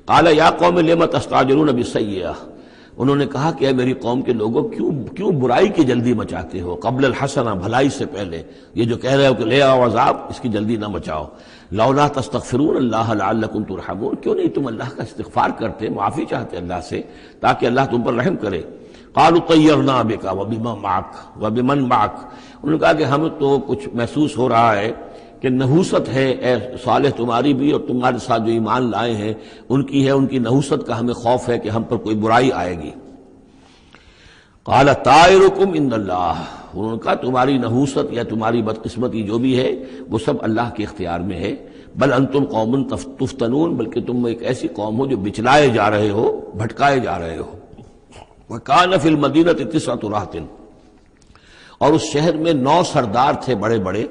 قَالَ يَا قَوْمِ لِمَ تَسْتَعْجِلُونَ بِالسَّيِّئَةِ، انہوں نے کہا کہ اے میری قوم کے لوگوں کیوں برائی کی جلدی مچاتے ہو، قبل الحسنہ، بھلائی سے پہلے، یہ جو کہہ رہے ہو کہ لے آؤ عذاب، اس کی جلدی نہ مچاؤ۔ لولا تستغفرون اللہ لعلکم ترحمون، کیوں نہیں تم اللہ کا استغفار کرتے، معافی چاہتے اللہ سے تاکہ اللہ تم پر رحم کرے۔ قالوا طیرنا بک وبمن معک، انہوں نے کہا کہ ہمیں تو کچھ محسوس ہو رہا ہے کہ نحوست ہے اے صالح تمہاری بھی، اور تمہارے ساتھ جو ایمان لائے ہیں ان کی ہے، ان کی نحوست کا ہمیں خوف ہے کہ ہم پر کوئی برائی آئے گی۔ قال طائرکم عند اللہ، انہوں نے کہا تمہاری نحوست یا تمہاری بدقسمتی جو بھی ہے وہ سب اللہ کے اختیار میں ہے۔ بل انتم قوم تفتنون، بلکہ تم ایک ایسی قوم ہو جو بچلائے جا رہے ہو، بھٹکائے جا رہے ہو۔ وکان فی المدینۃ 9 رہط، اور اس شہر میں 9 سردار تھے بڑے بڑے،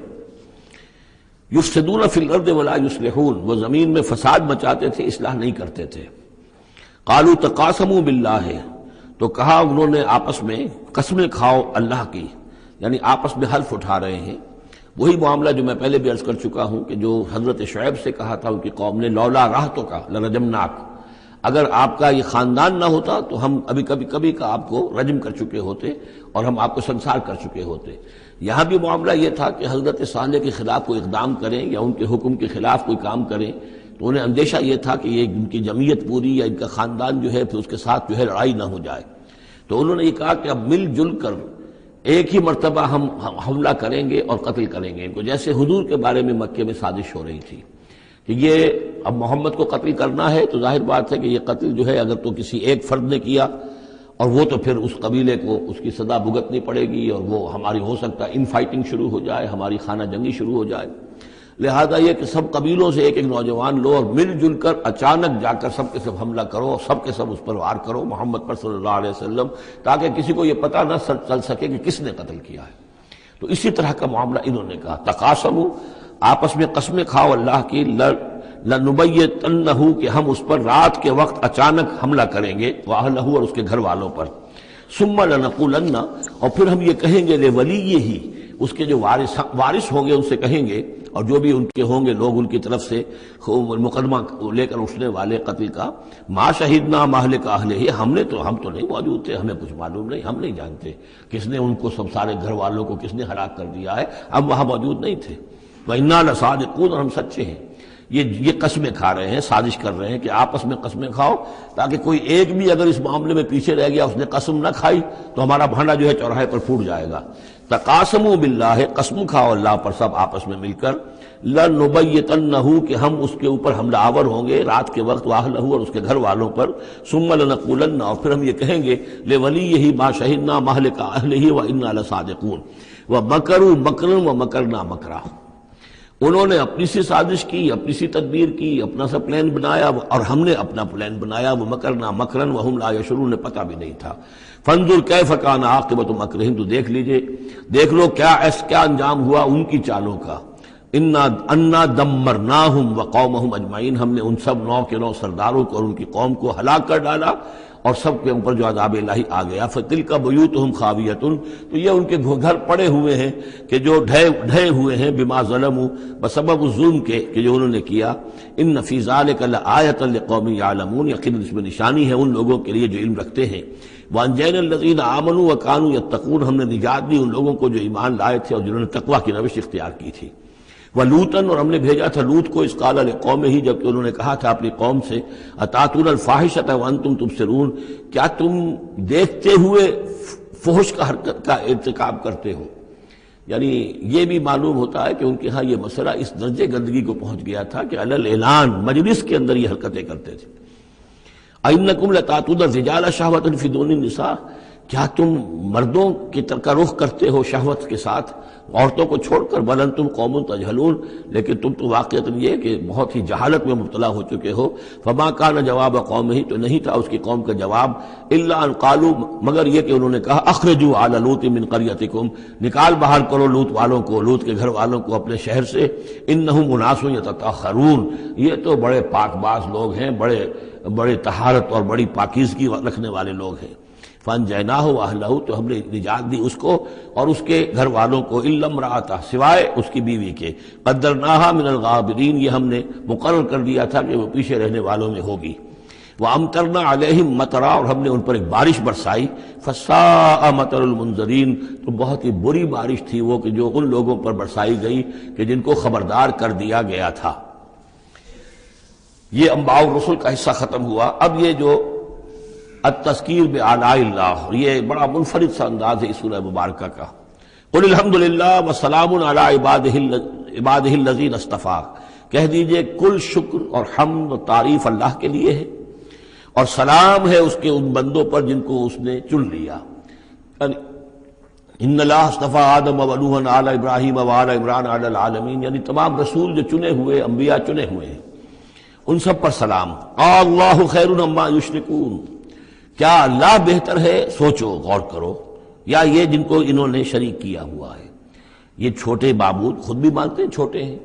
یفسدون فی الارض ولا یصلحون، وہ زمین میں فساد مچاتے تھے، اصلاح نہیں کرتے تھے۔ قالوا تقاسموا باللہ، تو کہا انہوں نے آپس میں قسمیں کھاؤ اللہ کی، یعنی آپس میں حلف اٹھا رہے ہیں۔ وہی معاملہ جو میں پہلے بھی عرض کر چکا ہوں کہ جو حضرت شعیب سے کہا تھا ان کی قوم نے، لولا رہتک لرجمناک، اگر آپ کا یہ خاندان نہ ہوتا تو ہم ابھی کبھی کا آپ کو رجم کر چکے ہوتے اور ہم آپ کو سنسار کر چکے ہوتے۔ یہاں بھی معاملہ یہ تھا کہ حضرت صالح کے خلاف کوئی اقدام کریں یا ان کے حکم کے خلاف کوئی کام کریں تو انہیں اندیشہ یہ تھا کہ یہ ان کی جمعیت پوری یا ان کا خاندان جو ہے پھر اس کے ساتھ جو ہے لڑائی نہ ہو جائے۔ تو انہوں نے یہ کہا کہ اب مل جل کر ایک ہی مرتبہ ہم حملہ کریں گے اور قتل کریں گے ان کو، جیسے حضور کے بارے میں مکے میں سازش ہو رہی تھی کہ یہ اب محمد کو قتل کرنا ہے، تو ظاہر بات ہے کہ یہ قتل جو ہے اگر تو کسی ایک فرد نے کیا اور وہ تو پھر اس قبیلے کو اس کی سزا بھگتنی پڑے گی، اور وہ ہماری ہو سکتا ہے ان فائٹنگ شروع ہو جائے، ہماری خانہ جنگی شروع ہو جائے۔ لہذا یہ کہ سب قبیلوں سے ایک ایک نوجوان لو اور مل جل کر اچانک جا کر سب کے سب حملہ کرو اور سب کے سب اس پر وار کرو محمد پر صلی اللہ علیہ وسلم، تاکہ کسی کو یہ پتہ نہ چل سکے کہ کس نے قتل کیا ہے۔ تو اسی طرح کا معاملہ انہوں نے کہا، تقاسموا، آپس میں قسمیں کھاؤ اللہ کی، لنبیتنہ، کہ ہم اس پر رات کے وقت اچانک حملہ کریں گے، واہلہ، اور اس کے گھر والوں پر، ثم لنقولن، اور پھر ہم یہ کہیں گے لولیہ، اس کے جو وارث ہوں گے ان سے کہیں گے، اور جو بھی ان کے ہوں گے لوگ ان کی طرف سے مقدمہ لے کر اٹھنے والے قتل کا، ما شہدنا مہلک اہلہ، ہم تو نہیں موجود تھے، ہمیں کچھ معلوم نہیں، ہم نہیں جانتے کس نے ان کو سب سارے گھر والوں کو کس نے ہلاک کر دیا ہے، ہم وہاں موجود نہیں تھے، وَإِنَّا لَصَادِقُونَ، اور ہم سچے ہیں۔ یہ قسمیں کھا رہے ہیں، سازش کر رہے ہیں کہ آپس میں قسمیں کھاؤ، تاکہ کوئی ایک بھی اگر اس معاملے میں پیچھے رہ گیا، اس نے قسم نہ کھائی تو ہمارا بھانڈا جو ہے چوراہے پر پھوٹ جائے گا۔ تقاسموا باللہ، قسم کھاؤ اللہ پر سب آپس میں مل کر، لنبیتنہ، کہ ہم اس کے اوپر حملہ آور ہوں گے رات کے وقت، واہلہ، اور اس کے گھر والوں پر، ثم لنقولن، اور پھر ہم یہ کہیں گے لولیہ ما شہدنا مہلک اہلہ وإنا لصادقون، ومکروا مکرا ومکرنا مکرا، انہوں نے اپنی سی سازش کی، اپنی سی تدبیر کی، اپنا سا پلان بنایا، اور ہم نے اپنا پلان بنایا، وہ مکرنا مکرن وہم لا یشعرون، نے پتہ بھی نہیں تھا۔ فانظر کیف کان عاقبۃ مکرہم، تو دیکھ لیجئے، دیکھ لو کیا انجام ہوا ان کی چالوں کا۔ انا دمرناہم وقومہم اجمعین، ہم نے ان سب 9 کے 9 سرداروں کو اور ان کی قوم کو ہلاک کر ڈالا، اور سب کے اوپر جو عذاب الہی آ گیا۔ فتلک بیوتہم خاویۃ، تو یہ ان کے گھر پڑے ہوئے ہیں کہ جو ڈھے ہوئے ہیں، بما ظلموا، بسبب الظلم کے کہ جو انہوں نے کیا۔ ان فی ذلک لآیۃ لقوم یعلمون، یقیناً اس میں نشانی ہے ان لوگوں کے لیے جو علم رکھتے ہیں۔ وانجینا الذین آمنوا وکانوا یتقون، ہم نے نجات دی ان لوگوں کو جو ایمان لائے تھے اور جنہوں نے تقویٰ کی روش اختیار کی تھی۔ وَلُوطًا، اور ہم نے بھیجا تھا لوط کو، اذ قال لقومہ، جبکہ انہوں نے کہا تھا اپنی قوم سے، اتاتون الفاحشۃ وانتم تبصرون، کیا تم دیکھتے ہوئے فحش کا حرکت کا ارتکاب کرتے ہو؟ یعنی یہ بھی معلوم ہوتا ہے کہ ان کے ہاں یہ مسئلہ اس درجے گندگی کو پہنچ گیا تھا کہ علی الاعلان مجلس کے اندر یہ حرکتیں کرتے تھے۔ اَإِنَّكُمْ لَتَأْتُونَ الرِّجَالَ شَهْوَةً فِي دُونِ النِّسَاءِ، کیا تم مردوں کی طرف کا رخ کرتے ہو شہوت کے ساتھ عورتوں کو چھوڑ کر؟ بل انتم قوم تجہلون، لیکن تم تو واقعتاً یہ کہ بہت ہی جہالت میں مبتلا ہو چکے ہو۔ فما کان جواب قومہ، تو نہیں تھا اس کی قوم کا جواب، الا ان قالوا، مگر یہ کہ انہوں نے کہا، اخرجوا آل لوط من قریتکم، نکال باہر کرو لوط والوں کو، لوط کے گھر والوں کو اپنے شہر سے، انہم اناس یتطہرون، یہ تو بڑے پاک باز لوگ ہیں، بڑے طہارت اور بڑی پاکیزگی رکھنے والے لوگ ہیں۔ فانجیناہ واہلہ، تو ہم نے نجات دی اس کو اور اس کے گھر والوں کو، الا امرأتہ، سوائے اس کی بیوی کے، قدرناہا من الغابرین، یہ ہم نے مقرر کر دیا تھا کہ وہ پیچھے رہنے والوں میں ہوگی۔ وامطرنا علیہم مطرا، اور ہم نے ان پر ایک بارش برسائی، فساء مطر المنذرین، تو بہت ہی بری بارش تھی وہ کہ جو ان لوگوں پر برسائی گئی کہ جن کو خبردار کر دیا گیا تھا۔ یہ انباء الرسل کا حصہ ختم ہوا۔ اب یہ جو التذکیر بآلاء اللہ، یہ بڑا منفرد سا انداز ہے اس سورہ مبارکہ کا۔ قل الحمد للہ وسلام علی عبادہ الذین اصطفیٰ، کہہ دیجئے کل شکر اور حمد و تعریف اللہ کے لیے ہے، اور سلام ہے اس کے ان بندوں پر جن کو اس نے چن لیا۔ ان اللہ اصطفیٰ آدم و نوحا آل ابراہیم و آل عمران علی العالمین، یعنی تمام رسول جو چنے ہوئے، انبیاء چنے ہوئے ہیں، ان سب پر سلام۔ اللہ خیر عما یشرکون، کیا اللہ بہتر ہے، سوچو غور کرو، یا یہ جن کو انہوں نے شریک کیا ہوا ہے۔ یہ چھوٹے معبود خود بھی مانتے ہیں چھوٹے ہیں،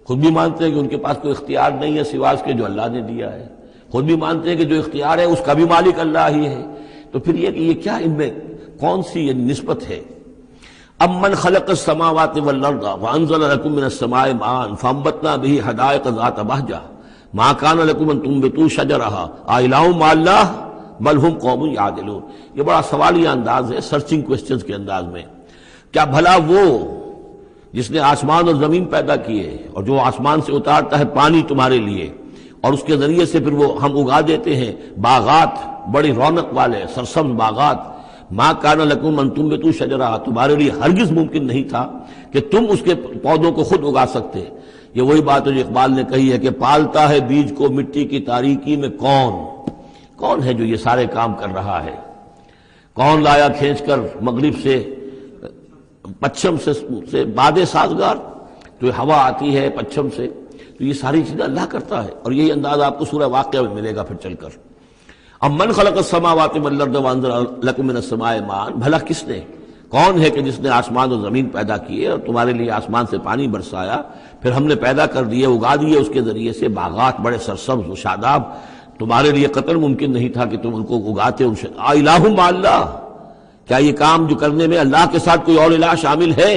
خود بھی مانتے ہیں کہ ان کے پاس کوئی اختیار نہیں ہے سوائے اس کے جو اللہ نے دیا ہے، خود بھی مانتے ہیں کہ جو اختیار ہے اس کا بھی مالک اللہ ہی ہے۔ تو پھر یہ کہ یہ کیا ان میں کون سی یہ نسبت ہے؟ امن خلق السماوات والارض وانزل لكم من السماء ماء فانبتنا به حدائق ذات بهجة ما كان لكم ان تنبتوا شجرها أإله مع الله بل هم قوم يعدلون۔ یہ بڑا سوالیہ انداز ہے، سرچنگ کوسچنز کے انداز میں۔ کیا بھلا وہ جس نے آسمان اور زمین پیدا کیے اور جو آسمان سے اتارتا ہے پانی تمہارے لیے، اور اس کے ذریعے سے پھر وہ ہم اگا دیتے ہیں باغات، بڑی رونق والے سرسبز باغات، ما کان لکم ان تنبتوا شجرہ، تمہارے لیے ہرگز ممکن نہیں تھا کہ تم اس کے پودوں کو خود اگا سکتے۔ یہ وہی بات ہے جو اقبال نے کہی ہے کہ پالتا ہے بیج کو مٹی کی تاریکی میں کون ہے جو یہ سارے کام کر رہا ہے؟ کون لایا کھینچ کر مغرب سے پچھم سے باد سازگار، تو ہوا آتی ہے پچھم سے، تو یہ ساری چیزیں اللہ کرتا ہے۔ اور یہی انداز آپ کو سورہ واقعہ میں ملے گا پھر چل کر۔ امن خلق السماوات والارض وانزل لکم من السماء ماء، بھلا کس نے، کون ہے کہ جس نے آسمان اور زمین پیدا کیے اور تمہارے لیے آسمان سے پانی برسایا، پھر ہم نے پیدا کر دیے، اگا دیے اس کے ذریعے سے باغات بڑے سرسبز و شاداب، تمہارے لیے قطر ممکن نہیں تھا کہ تم ان کو اگاتے۔ الہ مع اللہ، کیا یہ کام جو کرنے میں اللہ کے ساتھ کوئی اور الہ شامل ہے؟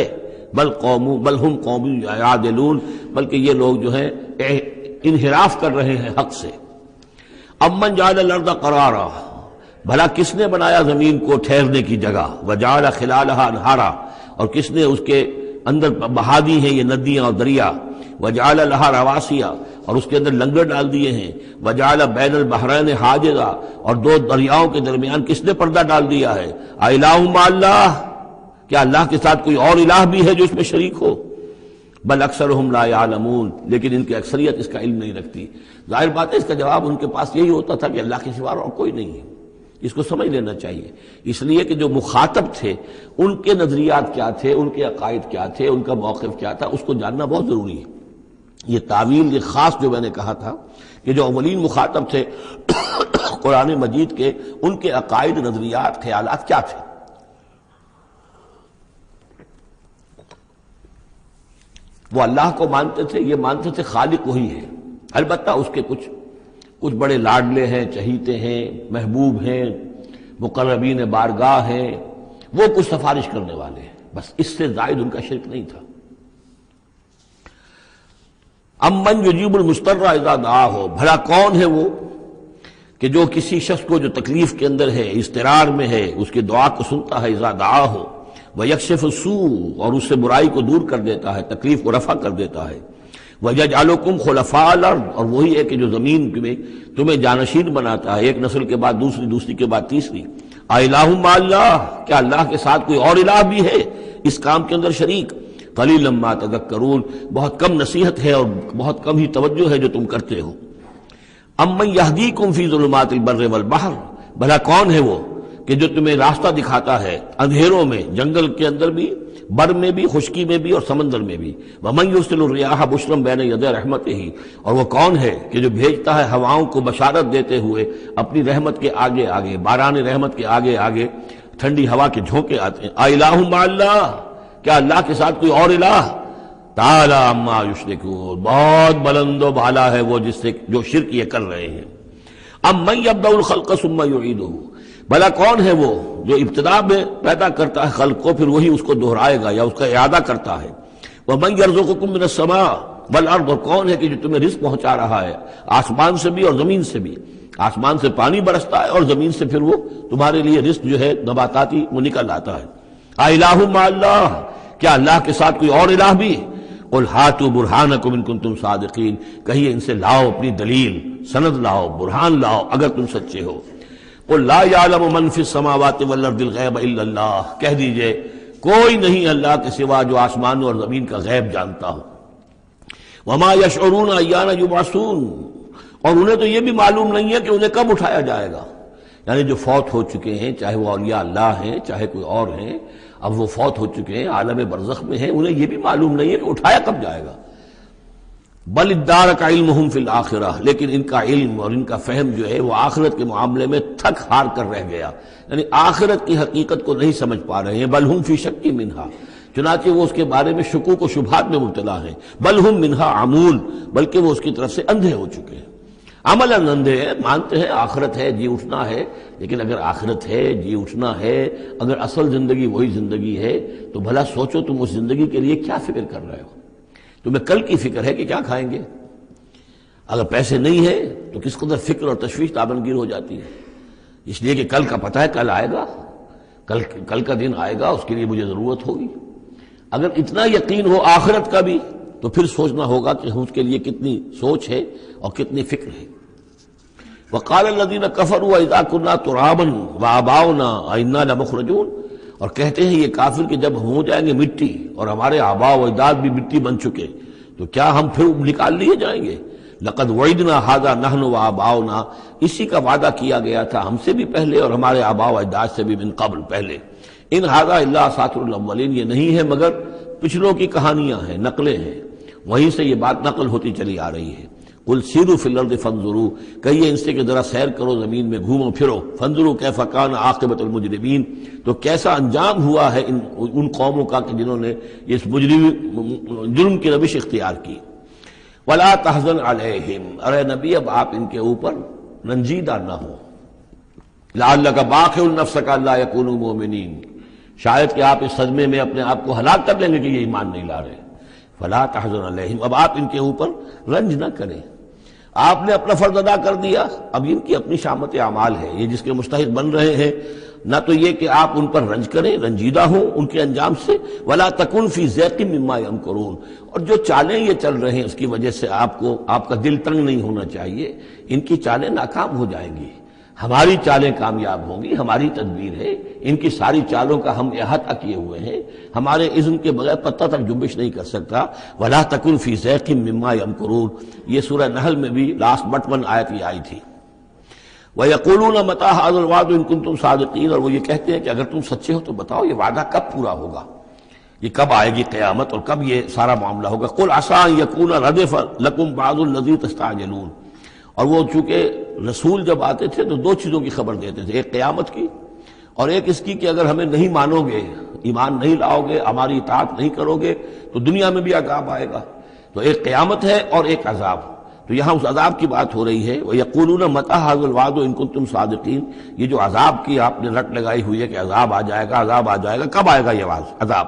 بل ہم قوم یعدلون، بلکہ یہ لوگ جو ہیں انحراف کر رہے ہیں حق سے۔ امن جعل الارض قرارا، بھلا کس نے بنایا زمین کو ٹھہرنے کی جگہ، وجعل خلالها انہارا، اور کس نے اس کے اندر بہا دی ہیں یہ ندیاں اور دریا، وجعل لها رواسیا، اور اس کے اندر لنگر ڈال دیے ہیں، وجعل بین البحرین حاجزا، اور دو دریاؤں کے درمیان کس نے پردہ ڈال دیا ہے؟ الہ مع اللہ، کیا اللہ کے ساتھ کوئی اور الہ بھی ہے جو اس میں شریک ہو؟ بل اکثرهم لا يعلمون، لیکن ان کی اکثریت اس کا علم نہیں رکھتی۔ ظاہر بات ہے اس کا جواب ان کے پاس یہی ہوتا تھا کہ اللہ کے سوا اور کوئی نہیں ہے۔ اس کو سمجھ لینا چاہیے، اس لیے کہ جو مخاطب تھے ان کے نظریات کیا تھے، ان کے عقائد کیا تھے، ان کا موقف کیا تھا، اس کو جاننا بہت ضروری ہے۔ یہ تعویل، یہ خاص جو میں نے کہا تھا کہ جو اولین مخاطب تھے قرآن مجید کے، ان کے عقائد، نظریات، خیالات کیا تھے۔ وہ اللہ کو مانتے تھے، یہ مانتے تھے خالق وہی ہے، البتہ اس کے کچھ بڑے لاڈلے ہیں، چہیتے ہیں، محبوب ہیں، مقربین بارگاہ ہیں، وہ کچھ سفارش کرنے والے ہیں، بس اس سے زائد ان کا شرک نہیں تھا۔ امن یجیب المضطر اذا دعاہ، بھلا کون ہے وہ کہ جو کسی شخص کو جو تکلیف کے اندر ہے، اضطرار میں ہے، اس کی دعا کو سنتا ہے، اذا دعاہ ویکشف السوء، اور اس سے برائی کو دور کر دیتا ہے، تکلیف کو رفع کر دیتا ہے، وَيَجْعَلُكُمْ خُلَفَاءَ الْأَرْضِ، اور وہی ہے کہ جو زمین میں تمہیں جانشین بناتا ہے، ایک نسل کے بعد دوسری، دوسری کے بعد تیسری۔ اِلَٰهٌ مَّعَ اللَّهِ، کیا اللہ کے ساتھ کوئی اور الہ بھی ہے اس کام کے اندر شریک؟ قَلِيلًا مَّا تَذَكَّرُونَ، بہت کم نصیحت ہے اور بہت کم ہی توجہ ہے جو تم کرتے ہو۔ أَمَّن يَهْدِيكُمْ فِي ظُلُمَاتِ الْبَرِّ وَالْبَحْرِ، بھلا کون ہے وہ کہ جو تمہیں راستہ دکھاتا ہے اندھیروں میں، جنگل کے اندر بھی، بر میں بھی، خشکی میں بھی اور سمندر میں بھی۔ وَمَن يُرْسِلُ الرِّيَاحَ بُشْرًا بَيْنَ يَدَيْ رَحْمَتِهِ، اور وہ کون ہے کہ جو بھیجتا ہے ہواؤں کو بشارت دیتے ہوئے اپنی رحمت کے آگے آگے، باران رحمت کے آگے آگے ٹھنڈی ہوا کے جھونکے آتے ہیں۔ اِلَٰهٌ مَّعَ اللَّهِ، کیا اللہ کے ساتھ کوئی اور الہ؟ تعالیٰ عما یشرکون، بہت بلند و بالا ہے وہ جس سے جو شرک یہ کر رہے ہیں۔ امن یبدأ الخلق ثم یعیدہ، بھلا کون ہے وہ جو ابتدا میں پیدا کرتا ہے خلق کو، پھر وہی اس کو دہرائے گا یا اس کا اعادہ کرتا ہے۔ وَمَن يَرْزُقُكُم مِّنَ السَّمَاءِ وَالْأَرْضِ، اور کون ہے کہ جو تمہیں رزق پہنچا رہا ہے آسمان سے بھی اور زمین سے بھی، آسمان سے پانی برستا ہے اور زمین سے پھر وہ تمہارے لیے رزق جو ہے نباتاتی وہ نکل آتا ہے۔ اِلَٰهٌ مَّعَ اللَّهِ، کیا اللہ کے ساتھ کوئی اور الہ بھی؟ قُلْ هَاتُوا بُرْهَانَكُمْ إِن كُنتُمْ صَادِقِينَ، کہیے ان سے لاؤ اپنی دلیل، سند لاؤ، برہان لاؤ اگر تم سچے ہو۔ قُلْ لَا يَعْلَمُ مَن فِي السَّمَاوَاتِ وَالْأَرْضِ الْغَيْبَ إِلَّا اللَّهُ، کہہ دیجئے کوئی نہیں اللہ کے سوا جو آسمانوں اور زمین کا غیب جانتا ہو۔ وَمَا يَشْعُرُونَ أَيَّانَ يُبْعَثُونَ، اور انہیں تو یہ بھی معلوم نہیں ہے کہ انہیں کب اٹھایا جائے گا۔ یعنی جو فوت ہو چکے ہیں، چاہے وہ اولیاء اللہ ہیں چاہے کوئی اور ہیں، اب وہ فوت ہو چکے ہیں، عالم برزخ میں ہیں، انہیں یہ بھی معلوم نہیں ہے کہ اٹھایا کب جائے گا۔ بل ادارک علمہم فی الآخرہ، لیکن ان کا علم اور ان کا فہم جو ہے وہ آخرت کے معاملے میں تھک ہار کر رہ گیا، یعنی آخرت کی حقیقت کو نہیں سمجھ پا رہے ہیں۔ بل ہم فی شک منہا، چنانچہ وہ اس کے بارے میں شکوک و شبہات میں مبتلا ہیں۔ بل ہم منہا عمون، بلکہ وہ اس کی طرف سے اندھے ہو چکے ہیں، عملاً اندھے ہیں، مانتے ہیں آخرت ہے، جی اٹھنا ہے، لیکن اگر آخرت ہے، جی اٹھنا ہے، اگر اصل زندگی وہی زندگی ہے تو بھلا سوچو تم اس زندگی کے لیے کیا فکر کر رہے ہو؟ تمہیں کل کی فکر ہے کہ کیا کھائیں گے؟ اگر پیسے نہیں ہیں تو کس قدر فکر اور تشویش تابنگیر ہو جاتی ہے، اس لیے کہ کل کا پتہ ہے کل آئے گا، کل کا دن آئے گا، اس کے لیے مجھے ضرورت ہوگی۔ اگر اتنا یقین ہو آخرت کا بھی تو پھر سوچنا ہوگا کہ اس کے لیے کتنی سوچ ہے اور کتنی فکر ہے۔ وقال الذین کفروا اذا كنا ترابا وآباؤنا أئنا لمخرجون، اور کہتے ہیں یہ کافر کہ جب ہو جائیں گے مٹی اور ہمارے آباء و اجداد بھی مٹی بن چکے تو کیا ہم پھر نکال لیے جائیں گے؟ لقد وعدنا هذا نحن وآباؤنا، اسی کا وعدہ کیا گیا تھا ہم سے بھی پہلے اور ہمارے آباء و اجداد سے بھی من قبل پہلے۔ ان هذا الا اساطیر الاولین، یہ نہیں ہے مگر پچھلوں کی کہانیاں ہیں، نقلیں ہیں، وہیں سے یہ بات نقل ہوتی چلی آ رہی ہے۔ قل سیروا فی الارض فانظروا، کہیے ان سے کہ ذرا سیر کرو زمین میں، گھومو پھرو، فانظروا کیف کان عاقبۃ المجرمین، تو کیسا انجام ہوا ہے ان قوموں کا کہ جنہوں نے اس جرم کی روش اختیار کی۔ ولا تحزن علیہم، ارے نبی اب آپ ان کے اوپر رنجیدہ نہ ہو، لعلک باخع نفسک الا یکونوا مؤمنین، شاید کہ آپ اس صدمے میں اپنے آپ کو ہلاک کر لیں گے کہ یہ ایمان نہیں لا رہے۔ فلا تحزن علیہم، اب آپ ان کے اوپر رنج نہ کریں، آپ نے اپنا فرض ادا کر دیا، اب ان کی اپنی شامت اعمال ہے، یہ جس کے مستحق بن رہے ہیں، نہ تو یہ کہ آپ ان پر رنج کریں، رنجیدہ ہوں ان کے انجام سے، ولا تکن فی ضیق مما یمکرون، اور جو چالیں یہ چل رہے ہیں اس کی وجہ سے آپ کا دل تنگ نہیں ہونا چاہیے، ان کی چالیں ناکام ہو جائیں گی، ہماری چالیں کامیاب ہوں گی، ہماری تدبیر ہے، ان کی ساری چالوں کا ہم احاطہ کیے ہوئے ہیں، ہمارے اذن کے بغیر پتہ تک جنبش نہیں کر سکتا۔ ولا تکن فی ضیق مما یمکرون، یہ سورہ نحل میں بھی لاسٹ بٹ 1 آیت یہ آئی تھی۔ وَيَقُولُونَ مَتَىٰ هَٰذَا الْوَعْدُ إِن كُنتُمْ صَادِقِينَ، اور وہ یہ کہتے ہیں کہ اگر تم سچے ہو تو بتاؤ یہ وعدہ کب پورا ہوگا، یہ کب آئے گی قیامت اور کب یہ سارا معاملہ ہوگا۔ قُلْ عَسَىٰ أَن يَكُونَ رَدِفَ لَكُمْ بَعْضُ الَّذِي تَسْتَعْجِلُونَ، اور وہ چونکہ رسول جب آتے تھے تو 2 چیزوں کی خبر دیتے تھے، ایک قیامت کی اور ایک اس کی کہ اگر ہمیں نہیں مانو گے، ایمان نہیں لاؤ گے، ہماری اطاعت نہیں کرو گے تو دنیا میں بھی عذاب آئے گا، تو ایک قیامت ہے اور ایک عذاب، تو یہاں اس عذاب کی بات ہو رہی ہے۔ وَيَقُولُونَ مَتَىٰ هَٰذَا الْوَعْدُ إِن كُنتُمْ صَادِقِينَ، یہ جو عذاب کی آپ نے رٹ لگائی ہوئی ہے کہ عذاب آ جائے گا، عذاب آ جائے گا، کب آئے گا یہ عذاب؟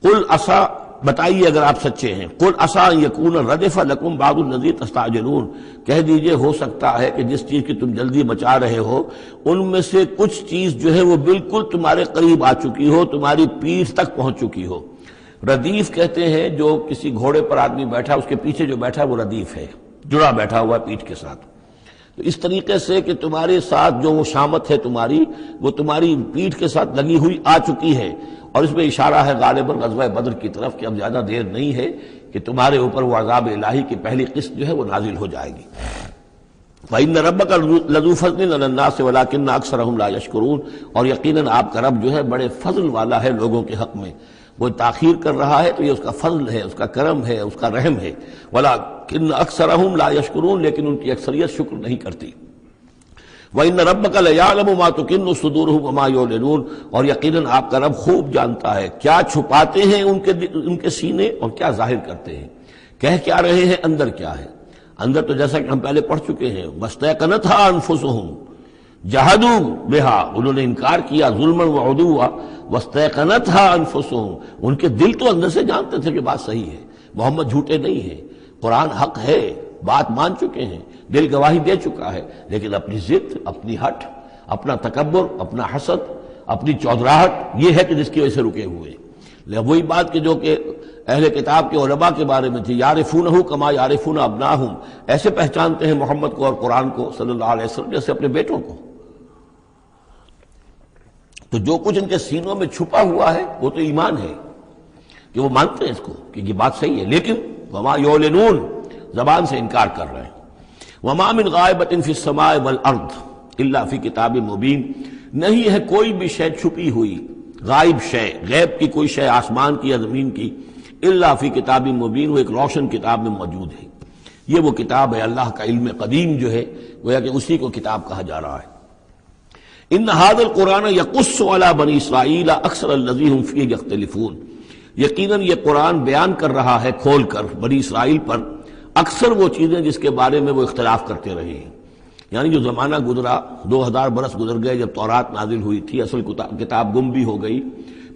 قُلْ عَسَىٰ، بتائیے اگر آپ سچے ہیں، قُلْ عَسَىٰ أَن يَكُونَ رَدِفَ لَكُمْ بَعْضُ الَّذِي تَسْتَعْجِلُونَ، کہہ دیجئے ہو سکتا ہے کہ جس چیز کی تم جلدی مچا رہے ہو ان میں سے کچھ چیز جو ہے وہ بالکل تمہارے قریب آ چکی ہو، تمہاری پیٹھ تک پہنچ چکی ہو۔ ردیف کہتے ہیں جو کسی گھوڑے پر آدمی بیٹھا اس کے پیچھے جو بیٹھا وہ ردیف ہے، جڑا بیٹھا ہوا پیٹھ کے ساتھ، تو اس طریقے سے کہ تمہارے ساتھ جو وہ شامت ہے تمہاری، وہ تمہاری پیٹھ کے ساتھ لگی ہوئی آ چکی ہے، اور اس میں اشارہ ہے غالباً غزوہ بدر کی طرف کہ اب زیادہ دیر نہیں ہے کہ تمہارے اوپر وہ عذاب الہی کی پہلی قسط جو ہے وہ نازل ہو جائے گی۔ وَإِنَّ رَبَّكَ لَذُو فَضْلٍ عَلَى النَّاسِ وَلَٰكِنَّ أَكْثَرَهُمْ لَا يَشْكُرُونَ، اور یقیناً آپ کا رب جو ہے بڑے فضل والا ہے لوگوں کے حق میں، وہ تاخیر کر رہا ہے تو یہ اس کا فضل ہے، اس کا کرم ہے، اس کا رحم ہے۔ وَلَٰكِنَّ أَكْثَرَهُمْ لَا يَشْكُرُونَ، لیکن ان کی اکثریت شکر نہیں کرتی۔ وَإِنَّ رَبَّكَ لَيَعْلَمُ مَا تُكِنُّ صُدُورُهُمْ وَمَا يُعْلِنُونَ، اور یقیناً آپ کا رب خوب جانتا ہے کیا چھپاتے ہیں ان کے سینے اور کیا ظاہر کرتے ہیں، کہہ کیا رہے ہیں، اندر کیا ہے۔ اندر تو جیسا کہ ہم پہلے پڑھ چکے ہیں، وَاسْتَيْقَنَتْهَا أَنفُسُهُمْ جَحَدُوا بِهَا، انہوں نے انکار کیا ظلمًا وعدوا، وَاسْتَيْقَنَتْهَا أَنفُسُهُمْ، ان کے دل تو اندر سے جانتے تھے کہ بات صحیح ہے، محمد جھوٹے نہیں ہیں، قرآن حق ہے، بات مان چکے ہیں، دل گواہی دے چکا ہے، لیکن اپنی ضد، اپنی ہٹ، اپنا تکبر، اپنا حسد، اپنی چودراہٹ، یہ ہے کہ جس کی وجہ سے رکے ہوئے۔ وہی بات کہ جو کہ اہل کتاب کے علماء کے بارے میں تھی، یعرفونہ کما یعرفون ابناہم، ایسے پہچانتے ہیں محمد کو اور قرآن کو صلی اللہ علیہ وسلم جیسے اپنے بیٹوں کو۔ تو جو کچھ ان کے سینوں میں چھپا ہوا ہے وہ تو ایمان ہے کہ وہ مانتے ہیں اس کو کہ یہ بات صحیح ہے، لیکن وما یعلنون، زبان سے انکار کر رہے ہیں۔ وما من غائبۃ فی السماء والارض الا فی کتاب مبین، نہیں ہے کوئی بھی شے چھپی ہوئی، غائب شے، غیب کی کوئی شے آسمان کی یا زمین کی، الا فی کتاب مبین، وہ ایک روشن کتاب میں موجود ہے۔ یہ وہ کتاب ہے، اللہ کا علم قدیم جو ہے گویا کہ اسی کو کتاب کہا جا رہا ہے۔ ان ھذا القرآن یقص علی بنی اسرائیل اکثر الذی ھم فیہ یختلفون، یقیناً یہ قرآن بیان کر رہا ہے کھول کر بنی اسرائیل پر اکثر وہ چیزیں جس کے بارے میں وہ اختلاف کرتے رہے ہیں، یعنی جو زمانہ گزرا، 2000 برس گزر گئے جب تورات نازل ہوئی تھی، اصل کتاب گم بھی ہو گئی،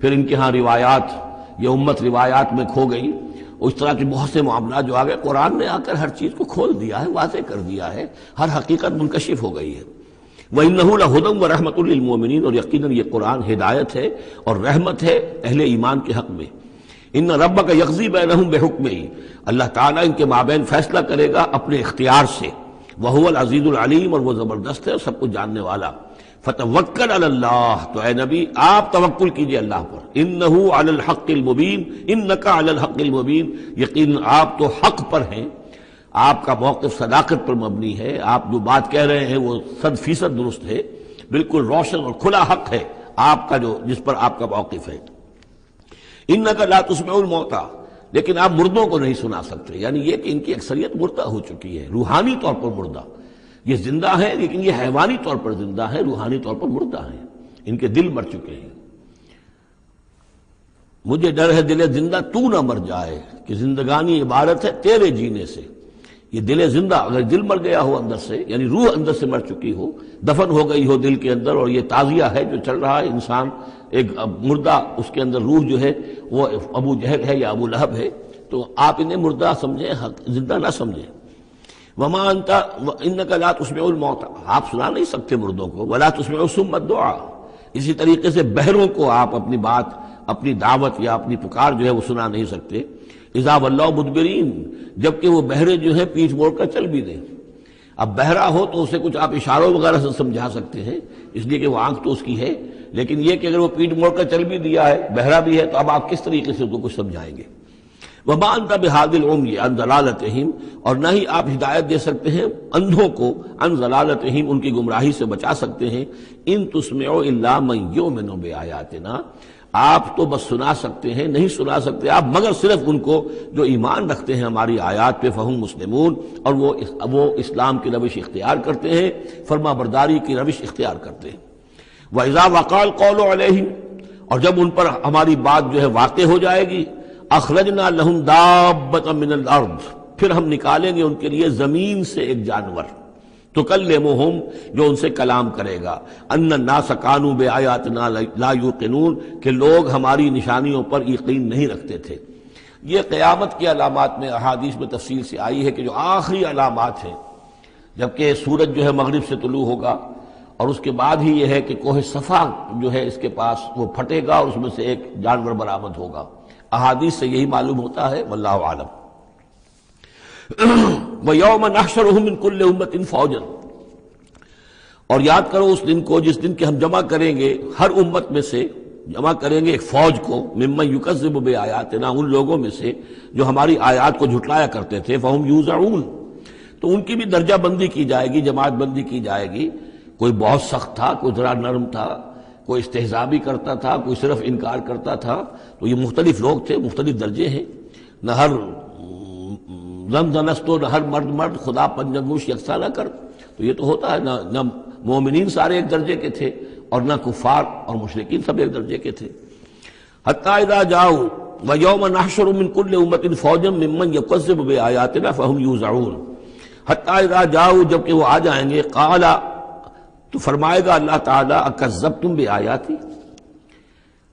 پھر ان کے ہاں روایات، یہ امت روایات میں کھو گئی، اس طرح کے بہت سے معاملات جو آ گئے، قرآن نے آ کر ہر چیز کو کھول دیا ہے، واضح کر دیا ہے، ہر حقیقت منکشف ہو گئی ہے۔ وَإِنَّهُ لَهُدًى وَرَحْمَةٌ لِّلْمُؤْمِنِينَ، اور یقیناً یہ قرآن ہدایت ہے اور رحمت ہے اہل ایمان کے حق میں۔ ان ربک یقضی بینہم بحکمہ، اللہ تعالیٰ ان کے مابین فیصلہ کرے گا اپنے اختیار سے۔ وہو العزیز العلیم، اور وہ زبردست ہے اور سب کچھ جاننے والا۔ فتوکل علی اللہ، تو اے نبی آپ توکل کیجئے اللہ پر، انہ علی الحق المبین، انک علی الحق المبین، یقیناً آپ تو حق پر ہیں، آپ کا موقف صداقت پر مبنی ہے، آپ جو بات کہہ رہے ہیں وہ 100% درست ہے، بالکل روشن اور کھلا حق ہے آپ کا جس پر آپ کا موقف ہے۔ انک لا تسمع الموتى، لیکن آپ مردوں کو نہیں سنا سکتے، یعنی یہ کہ ان کی اکثریت مردہ ہو چکی ہے، روحانی طور پر مردہ، یہ زندہ ہے لیکن یہ حیوانی طور پر زندہ ہے، روحانی طور پر مردہ ہیں، ان کے دل مر چکے ہیں۔ مجھے ڈر ہے دل زندہ تو نہ مر جائے، کہ زندگانی عبارت ہے تیرے جینے سے، یہ دل زندہ اگر دل مر گیا ہو اندر سے، یعنی روح اندر سے مر چکی ہو، دفن ہو گئی ہو دل کے اندر، اور یہ تعزیہ ہے جو چل رہا ہے، انسان ایک مردہ، اس کے اندر روح جو ہے وہ ابو جہل ہے یا ابو لہب ہے، تو آپ انہیں مردہ سمجھیں، زندہ نہ سمجھیں۔ وما انت انک لا تسمع الموتى، آپ سنا نہیں سکتے مردوں کو، ولا تسمع الصم الدعاء، اسی طریقے سے بہروں کو آپ اپنی بات، اپنی دعوت یا اپنی پکار جو ہے وہ سنا نہیں سکتے۔ اذا ولوا مدبرین، جبکہ وہ بہرے جو ہیں پیٹھ موڑ کر چل بھی دیں۔ اب بہرا ہو تو اسے کچھ آپ اشاروں وغیرہ سے سمجھا سکتے ہیں، اس لیے کہ وہ آنکھ تو اس کی ہے، لیکن یہ کہ اگر وہ پیٹھ موڑ کر چل بھی دیا ہے، بہرا بھی ہے، تو اب آپ کس طریقے سے اس کو کچھ سمجھائیں گے؟ وما انت بہاد العمی عن ضلالتہم، اور نہ ہی آپ ہدایت دے سکتے ہیں اندھوں کو، عن ضلالتہم، ان کی گمراہی سے بچا سکتے ہیں۔ ان تسمع الا من یؤمن بآیاتنا، آپ تو بس سنا سکتے ہیں، نہیں سنا سکتے آپ مگر صرف ان کو جو ایمان رکھتے ہیں ہماری آیات پہ، فہم مسلمون، اور وہ اسلام کی روش اختیار کرتے ہیں، فرما برداری کی روش اختیار کرتے ہیں۔ وَإِذَا وَقَعَ الْقَوْلُ عَلَيْهِمْ، اور جب ان پر ہماری بات جو ہے واقع ہو جائے گی، اخرجنا لہم دابۃ من الارض، پھر ہم نکالیں گے ان کے لیے زمین سے ایک جانور، تکلمہم، جو ان سے کلام کرے گا، ان الناس کانوا بآیاتنا لا یوقنون، کہ لوگ ہماری نشانیوں پر یقین نہیں رکھتے تھے۔ یہ قیامت کی علامات میں احادیث میں تفصیل سے آئی ہے کہ جو آخری علامات ہیں، جبکہ سورج جو ہے مغرب سے طلوع ہوگا، اور اس کے بعد ہی یہ ہے کہ کوہ صفا جو ہے اس کے پاس وہ پھٹے گا اور اس میں سے ایک جانور برآمد ہوگا۔ احادیث سے یہی معلوم ہوتا ہے، واللہ عالم۔ وَيَوْمَ نَحْشُرُهُم مِّن كُلِّ أُمَّةٍ فَوْجًا، اور یاد کرو اس دن کو جس دن کہ ہم جمع کریں گے ہر امت میں سے، جمع کریں گے ایک فوج کو، ممن یکذب بآیاتنا، ان لوگوں میں سے جو ہماری آیات کو جھٹلایا کرتے تھے، فہم یوزعون، تو ان کی بھی درجہ بندی کی جائے گی، جماعت بندی کی جائے گی۔ کوئی بہت سخت تھا، کوئی ذرا نرم تھا، کوئی استہزاء بھی کرتا تھا، کوئی صرف انکار کرتا تھا، تو یہ مختلف لوگ تھے، مختلف درجے ہیں، نہ ہر زنستو، نہ ہر مرد خدا پنجنگوش یکساں نہ کر، تو یہ تو ہوتا ہے، نہ مومنین سارے ایک درجے کے تھے، اور نہ کفار اور مشرکین سب ایک درجے کے تھے۔ حتی اذا جاؤ ویوم نحشر من کل امۃ فوجا ممن یکذب بآیاتنا فہم یوزعون، حتی اذا جاؤ، جبکہ وہ آ جائیں گے، قال، تو فرمائے گا اللہ تعالیٰ، اکذبتم بآیاتی،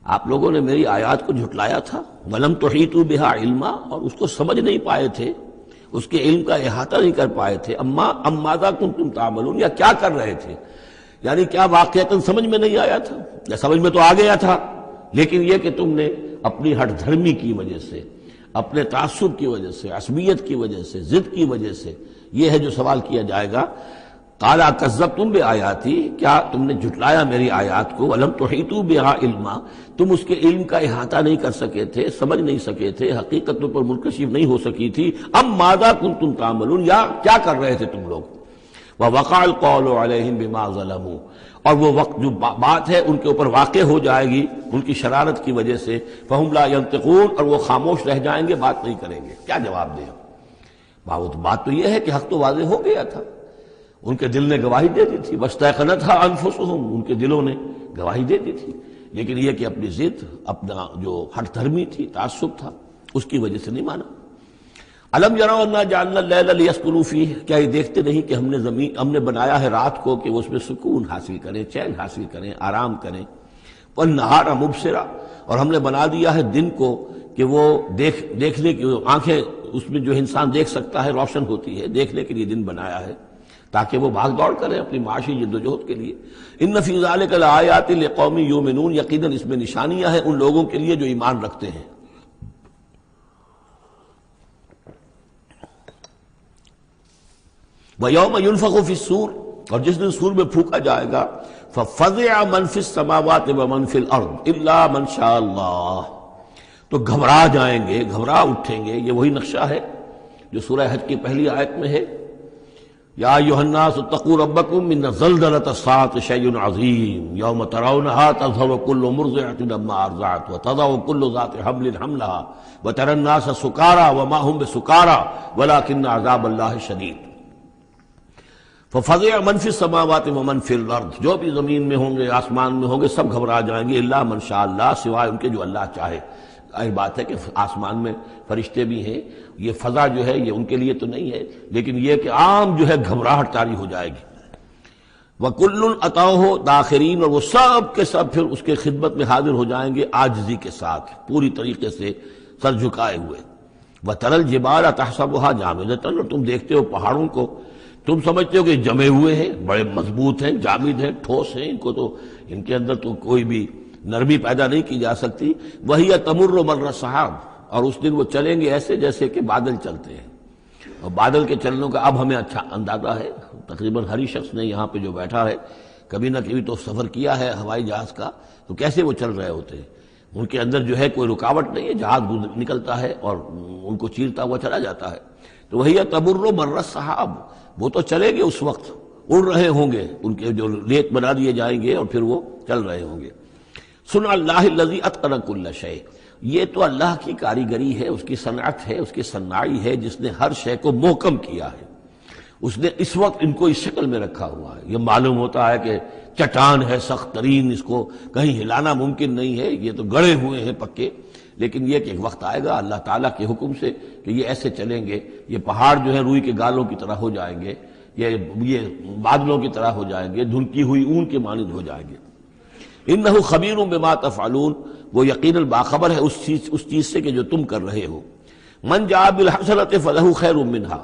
آپ لوگوں نے میری آیات کو جھٹلایا تھا، ولم تحیطوا بہا علما، اور اس کو سمجھ نہیں پائے تھے، اس کے علم کا احاطہ نہیں کر پائے تھے، ام ماذا کنتم تعملون، یا کیا کر رہے تھے، یعنی کیا واقعتاً سمجھ میں نہیں آیا تھا، یا سمجھ میں تو آ گیا تھا، لیکن یہ کہ تم نے اپنی ہٹ دھرمی کی وجہ سے، اپنے تعصب کی وجہ سے، عصبیت کی وجہ سے، ضد کی وجہ سے، یہ ہے جو سوال کیا جائے گا۔ قال کذبتم بآیاتی، کیا تم نے جھٹلایا میری آیات کو، ولم تحیطوا بہا علما، تم اس کے علم کا احاطہ نہیں کر سکے تھے، سمجھ نہیں سکے تھے، حقیقتوں پر منکشف نہیں ہو سکی تھی، ام ماذا کنتم تعملون، یا کیا کر رہے تھے تم لوگ۔ ووقع القول علیہم بما ظلموا، اور وہ وقت جو بات ہے ان کے اوپر واقع ہو جائے گی ان کی شرارت کی وجہ سے، فہم لا ینطقون، اور وہ خاموش رہ جائیں گے، بات نہیں کریں گے، کیا جواب دیں؟ بات تو یہ ہے کہ حق تو واضح ہو گیا تھا، ان کے دل نے گواہی دے دی تھی، واستيقنتها انفسهم، ان کے دلوں نے گواہی دے دی تھی، لیکن یہ کہ اپنی ضد، اپنا جو ہٹ دھرمی تھی، تعصب تھا، اس کی وجہ سے نہیں مانا۔ الم یروا انا جعلنا اللیل لیسکنوا فیہ، کیا یہ دیکھتے نہیں کہ ہم نے بنایا ہے رات کو کہ وہ اس میں سکون حاصل کریں، چین حاصل کریں، آرام کریں، والنہار مبصرا، اور ہم نے بنا دیا ہے دن کو کہ وہ دیکھنے کی آنکھیں، اس میں جو انسان دیکھ سکتا ہے، روشن ہوتی ہے، دیکھنے کے لیے دن بنایا ہے تاکہ وہ بھاگ دوڑ کریں اپنی معاشی جد و جہد کے لیے۔ ان فی ذلک لآیات لقوم یؤمنون، یقیناً اس میں نشانیاں ہیں ان لوگوں کے لیے جو ایمان رکھتے ہیں۔ وَيَوْمَ يُنفَخُ فِي الصُّورِ، اور جس دن سور میں پھونکا جائے گا، فَفَزِعَ مَنْ فِي السَّمَاوَاتِ وَمَنْ فِي الْأَرْضِ إِلَّا مَنْ شَاءَ اللَّهُ، تو گھبرا جائیں گے، گھبرا اٹھیں گے۔ یہ وہی نقشہ ہے جو سورہ حج کی پہلی آیت میں ہے، یا ایھا الناس اتقوا ربکم ان زلزلۃ الساعۃ شیء عظیم یوم ترونها تذہل کل مرضعۃ عما ارضعت وتضع کل ذات حمل حملها وترى الناس سکارى وما هم بسکارى ولكن عذاب اللہ شدید۔ ففزع من فی السماوات ومن فی الارض، جو بھی زمین میں ہوں گے آسمان میں ہوں گے سب گھبرا جائیں گے، الا من شاء اللہ، سوائے ان کے جو اللہ چاہے۔ ظاہر بات ہے کہ آسمان میں فرشتے بھی ہیں، یہ فضا جو ہے یہ ان کے لیے تو نہیں ہے، لیکن یہ کہ عام جو ہے گھبراہٹ طاری ہو جائے گی۔ وَكُلٌّ أَتَوْهُ دَاخِرِينَ، اور وہ سب کے سب پھر اس کے خدمت میں حاضر ہو جائیں گے عاجزی کے ساتھ، پوری طریقے سے سر جھکائے ہوئے۔ وَتَرَى الْجِبَالَ تَحْسَبُهَا جَامِدَةً، اور تم دیکھتے ہو پہاڑوں کو، تم سمجھتے ہو کہ جمے ہوئے ہیں، بڑے مضبوط ہیں، جامد ہیں، ٹھوس ہیں، ان کو تو ان کے اندر تو کوئی بھی نرمی پیدا نہیں کی جا سکتی۔ وَهِيَ تَمُرُّ مَرَّ السَّحَابِ، اور اس دن وہ چلیں گے ایسے جیسے کہ بادل چلتے ہیں، اور بادل کے چلنوں کا اب ہمیں اچھا اندازہ ہے۔ تقریباً ہر ہی شخص نے یہاں پہ جو بیٹھا ہے کبھی نہ کبھی تو سفر کیا ہے ہوائی جہاز کا، تو کیسے وہ چل رہے ہوتے ہیں، ان کے اندر جو ہے کوئی رکاوٹ نہیں ہے، جہاز نکلتا ہے اور ان کو چیرتا ہوا چلا جاتا ہے۔ تو وہی تمر مر السحاب، وہ تو چلیں گے اس وقت، اڑ رہے ہوں گے، ان کے جو ریت بنا دیے جائیں گے اور پھر وہ چل رہے ہوں گے۔ سن اللہ الذی اتقن کل شیء، یہ تو اللہ کی کاریگری ہے، اس کی صنعت ہے، اس کی صنائی ہے، جس نے ہر شے کو محکم کیا ہے۔ اس نے اس وقت ان کو اس شکل میں رکھا ہوا ہے۔ یہ معلوم ہوتا ہے کہ چٹان ہے سخت ترین، اس کو کہیں ہلانا ممکن نہیں ہے، یہ تو گڑے ہوئے ہیں پکے، لیکن یہ کہ ایک وقت آئے گا اللہ تعالیٰ کے حکم سے کہ یہ ایسے چلیں گے، یہ پہاڑ جو ہے روئی کے گالوں کی طرح ہو جائیں گے، یہ بادلوں کی طرح ہو جائیں گے، دھنکی ہوئی اون کے مانند ہو جائیں گے۔ انہ خبیر بما تفعلون، وہ یقیناً باخبر ہے اس چیز سے کہ جو تم کر رہے ہو۔ من جاء بالحسنۃ فلہ خیر منہا،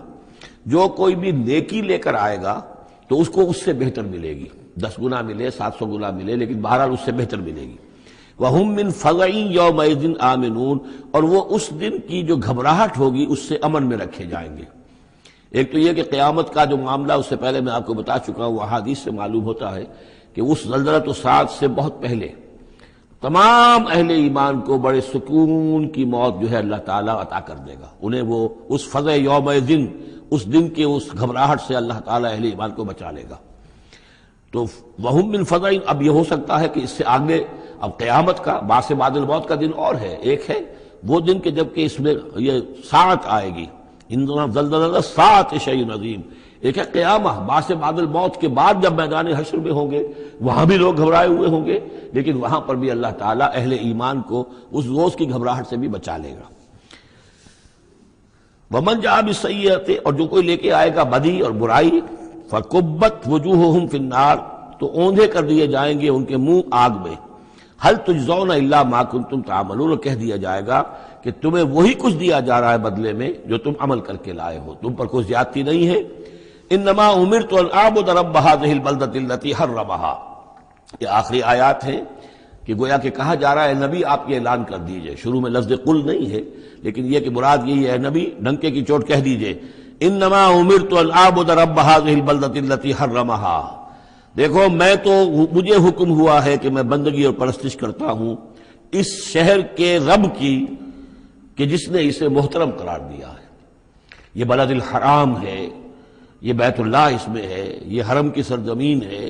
جو کوئی بھی نیکی لے کر آئے گا تو اس کو اس سے بہتر ملے گی، 10 گنا ملے، 700 گنا ملے، لیکن بہرحال اس سے بہتر ملے گی۔ وَهُم مِّن فَزَعٍ يَوْمَئِذٍ آمِنُونَ، اور وہ اس دن کی جو گھبراہٹ ہوگی اس سے امن میں رکھے جائیں گے۔ ایک تو یہ کہ قیامت کا جو معاملہ اس سے پہلے میں آپ کو بتا چکا ہوں، احادیث سے معلوم ہوتا ہے کہ اس زلزلۃ الساعۃ سے بہت پہلے تمام اہل ایمان کو بڑے سکون کی موت جو ہے اللہ تعالیٰ عطا کر دے گا، انہیں وہ اس فزع یومئذ، اس دن کے اس گھبراہٹ سے اللہ تعالیٰ اہل ایمان کو بچا لے گا۔ تو وَهُم مِّن فَزَعٍ، اب یہ ہو سکتا ہے کہ اس سے آگے اب قیامت کا باعث بعد الموت کا دن اور ہے، ایک ہے وہ دن کہ جب کہ اس میں یہ ساعت آئے گی، اِنَّ زَلْزَلَةَ السَّاعَةِ شَيْءٌ عَظِيمٌ، ایک ہے قیامہ باعث بعد الموت کے بعد جب میدان حشر میں ہوں گے، وہاں بھی لوگ گھبرائے ہوئے ہوں گے، لیکن وہاں پر بھی اللہ تعالیٰ اہل ایمان کو اس روز کی گھبراہٹ سے بھی بچا لے گا۔ وَمَنْ جَاءَ بِالسَّيِّئَةِ، اور جو کوئی لے کے آئے گا بدی اور برائی، فَكُبَّتْ وُجُوهُهُمْ فِي النَّارِ، تو اوندھے کر دیے جائیں گے ان کے منہ آگ میں۔ هَلْ تُجْزَوْنَ إِلَّا مَا كُنتُمْ تَعْمَلُونَ، کہہ دیا جائے گا کہ تمہیں وہی کچھ دیا جا رہا ہے بدلے میں جو تم عمل کر کے لائے ہو، تم پر کوئی زیادتی نہیں ہے۔ انما امرت ان اعبد رب هذه البلدۃ التي حرمها، یہ آخری آیات ہیں کہ گویا کہ کہا جا رہا ہے نبی آپ یہ اعلان کر دیجئے، شروع میں لفظ قل نہیں ہے لیکن یہ کہ مراد یہی ہے نبی ڈنکے کی چوٹ کہہ دیجئے، انما امرت ان اعبد رب هذه البلدۃ التي حرمها، دیکھو میں تو مجھے حکم ہوا ہے کہ میں بندگی اور پرستش کرتا ہوں اس شہر کے رب کی کہ جس نے اسے محترم قرار دیا ہے۔ یہ بلد الحرام ہے، یہ بیت اللہ اس میں ہے، یہ حرم کی سرزمین ہے،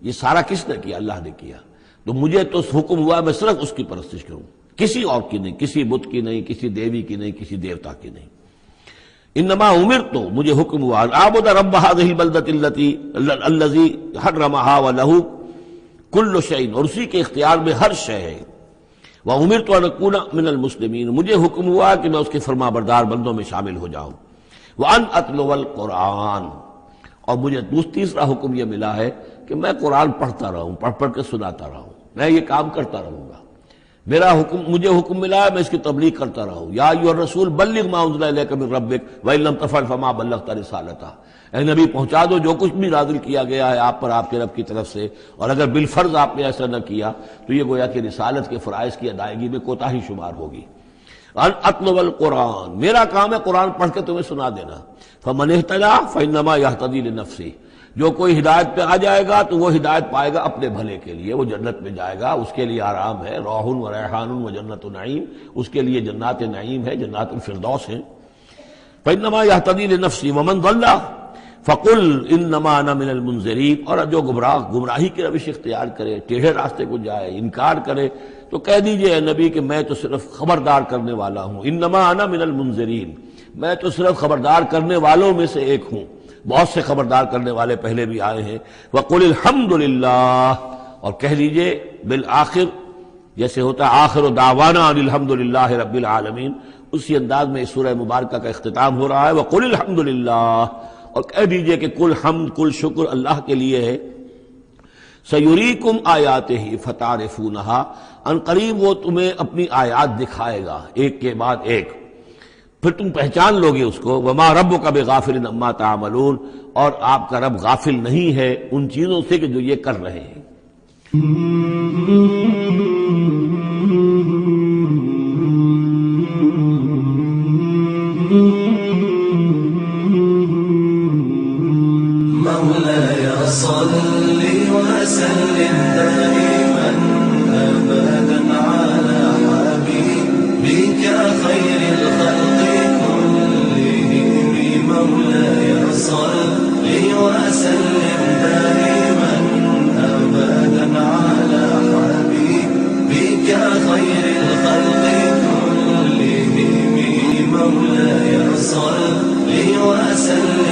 یہ سارا کس نے کیا؟ اللہ نے کیا۔ تو مجھے تو حکم ہوا میں صرف اس کی پرستش کروں، کسی اور کی نہیں، کسی بت کی نہیں، کسی دیوی کی نہیں، کسی دیوتا کی نہیں۔ انما امرت، مجھے حکم ہوا اعبد رب هذه البلدۃ الذی حرمها وله کل شیء، اور اسی کے اختیار میں ہر شے ہے۔ وامرت ان اکون من المسلمین، مجھے حکم ہوا کہ میں اس کے فرما بردار بندوں میں شامل ہو جاؤں۔ وان اتلو القرآن، اور مجھے تیسرا حکم یہ ملا ہے کہ میں قرآن پڑھتا رہوں، پڑھ پڑھ کے سناتا رہوں، میں یہ کام کرتا رہوں گا۔ میرا حکم، مجھے حکم ملا ہے میں اس کی تبلیغ کرتا رہوں۔ یا ایھا الرسول بلغ ما انزل الیک من ربک وان لم تفعل فما بلغت رسالتہ، اے نبی پہنچا دو جو کچھ بھی نازل کیا گیا ہے آپ پر آپ کے رب کی طرف سے، اور اگر بالفرض آپ نے ایسا نہ کیا تو یہ گویا کہ رسالت کے فرائض کی ادائیگی میں کوتاہی شمار ہوگی۔ ان اطلب القرآن، میرا کام ہے قرآن پڑھ کے تمہیں سنا دینا. فمن اہتدی فانما یہتدی لنفسہ، جو کوئی ہدایت پہ آ جائے گا تو وہ ہدایت پائے گا اپنے بھلے کے لیے، وہ جنت میں جائے گا، اس کے لیے آرام ہے، روح و ریحان و جنت نعیم، اس کے لیے جنات نعیم ہے، جنات الفردوس ہیں. فانما یہتدی لنفسہ ومن ضل فقل انما انا من المنذرین، اور جو گمراہی کی روش اختیار کرے، ٹیڑھے راستے کو جائے، انکار کرے، تو کہہ دیجئے اے نبی کہ میں تو صرف خبردار کرنے والا ہوں. انما انا من المنذرین، میں تو صرف خبردار کرنے والوں میں سے ایک ہوں. بہت سے خبردار کرنے والے پہلے بھی آئے ہیں. وقل الحمد للہ، اور کہہ دیجئے بالآخر، جیسے ہوتا ہے آخر دعوانا ان الحمد للہ رب العالمین، اسی انداز میں اس سورہ مبارکہ کا اختتام ہو رہا ہے. وقل الحمد للہ، اور کہہ دیجئے کہ کل حمد کل شکر اللہ کے لیے ہے. سیریکم آیاتہ فتعرفونہا، ان قریب وہ تمہیں اپنی آیات دکھائے گا ایک کے بعد ایک، پھر تم پہچان لوگے اس کو. وما ربک بغافل عما تعملون، اور آپ کا رب غافل نہیں ہے ان چیزوں سے کہ جو یہ کر رہے ہیں. مولاي صل وسلم دائما أبدا على حبيبك خير الخلق كلهم. مولاي صل وسلم دائما أبدا على حبيبك خير الخلق كلهم. مولاي صل وسلم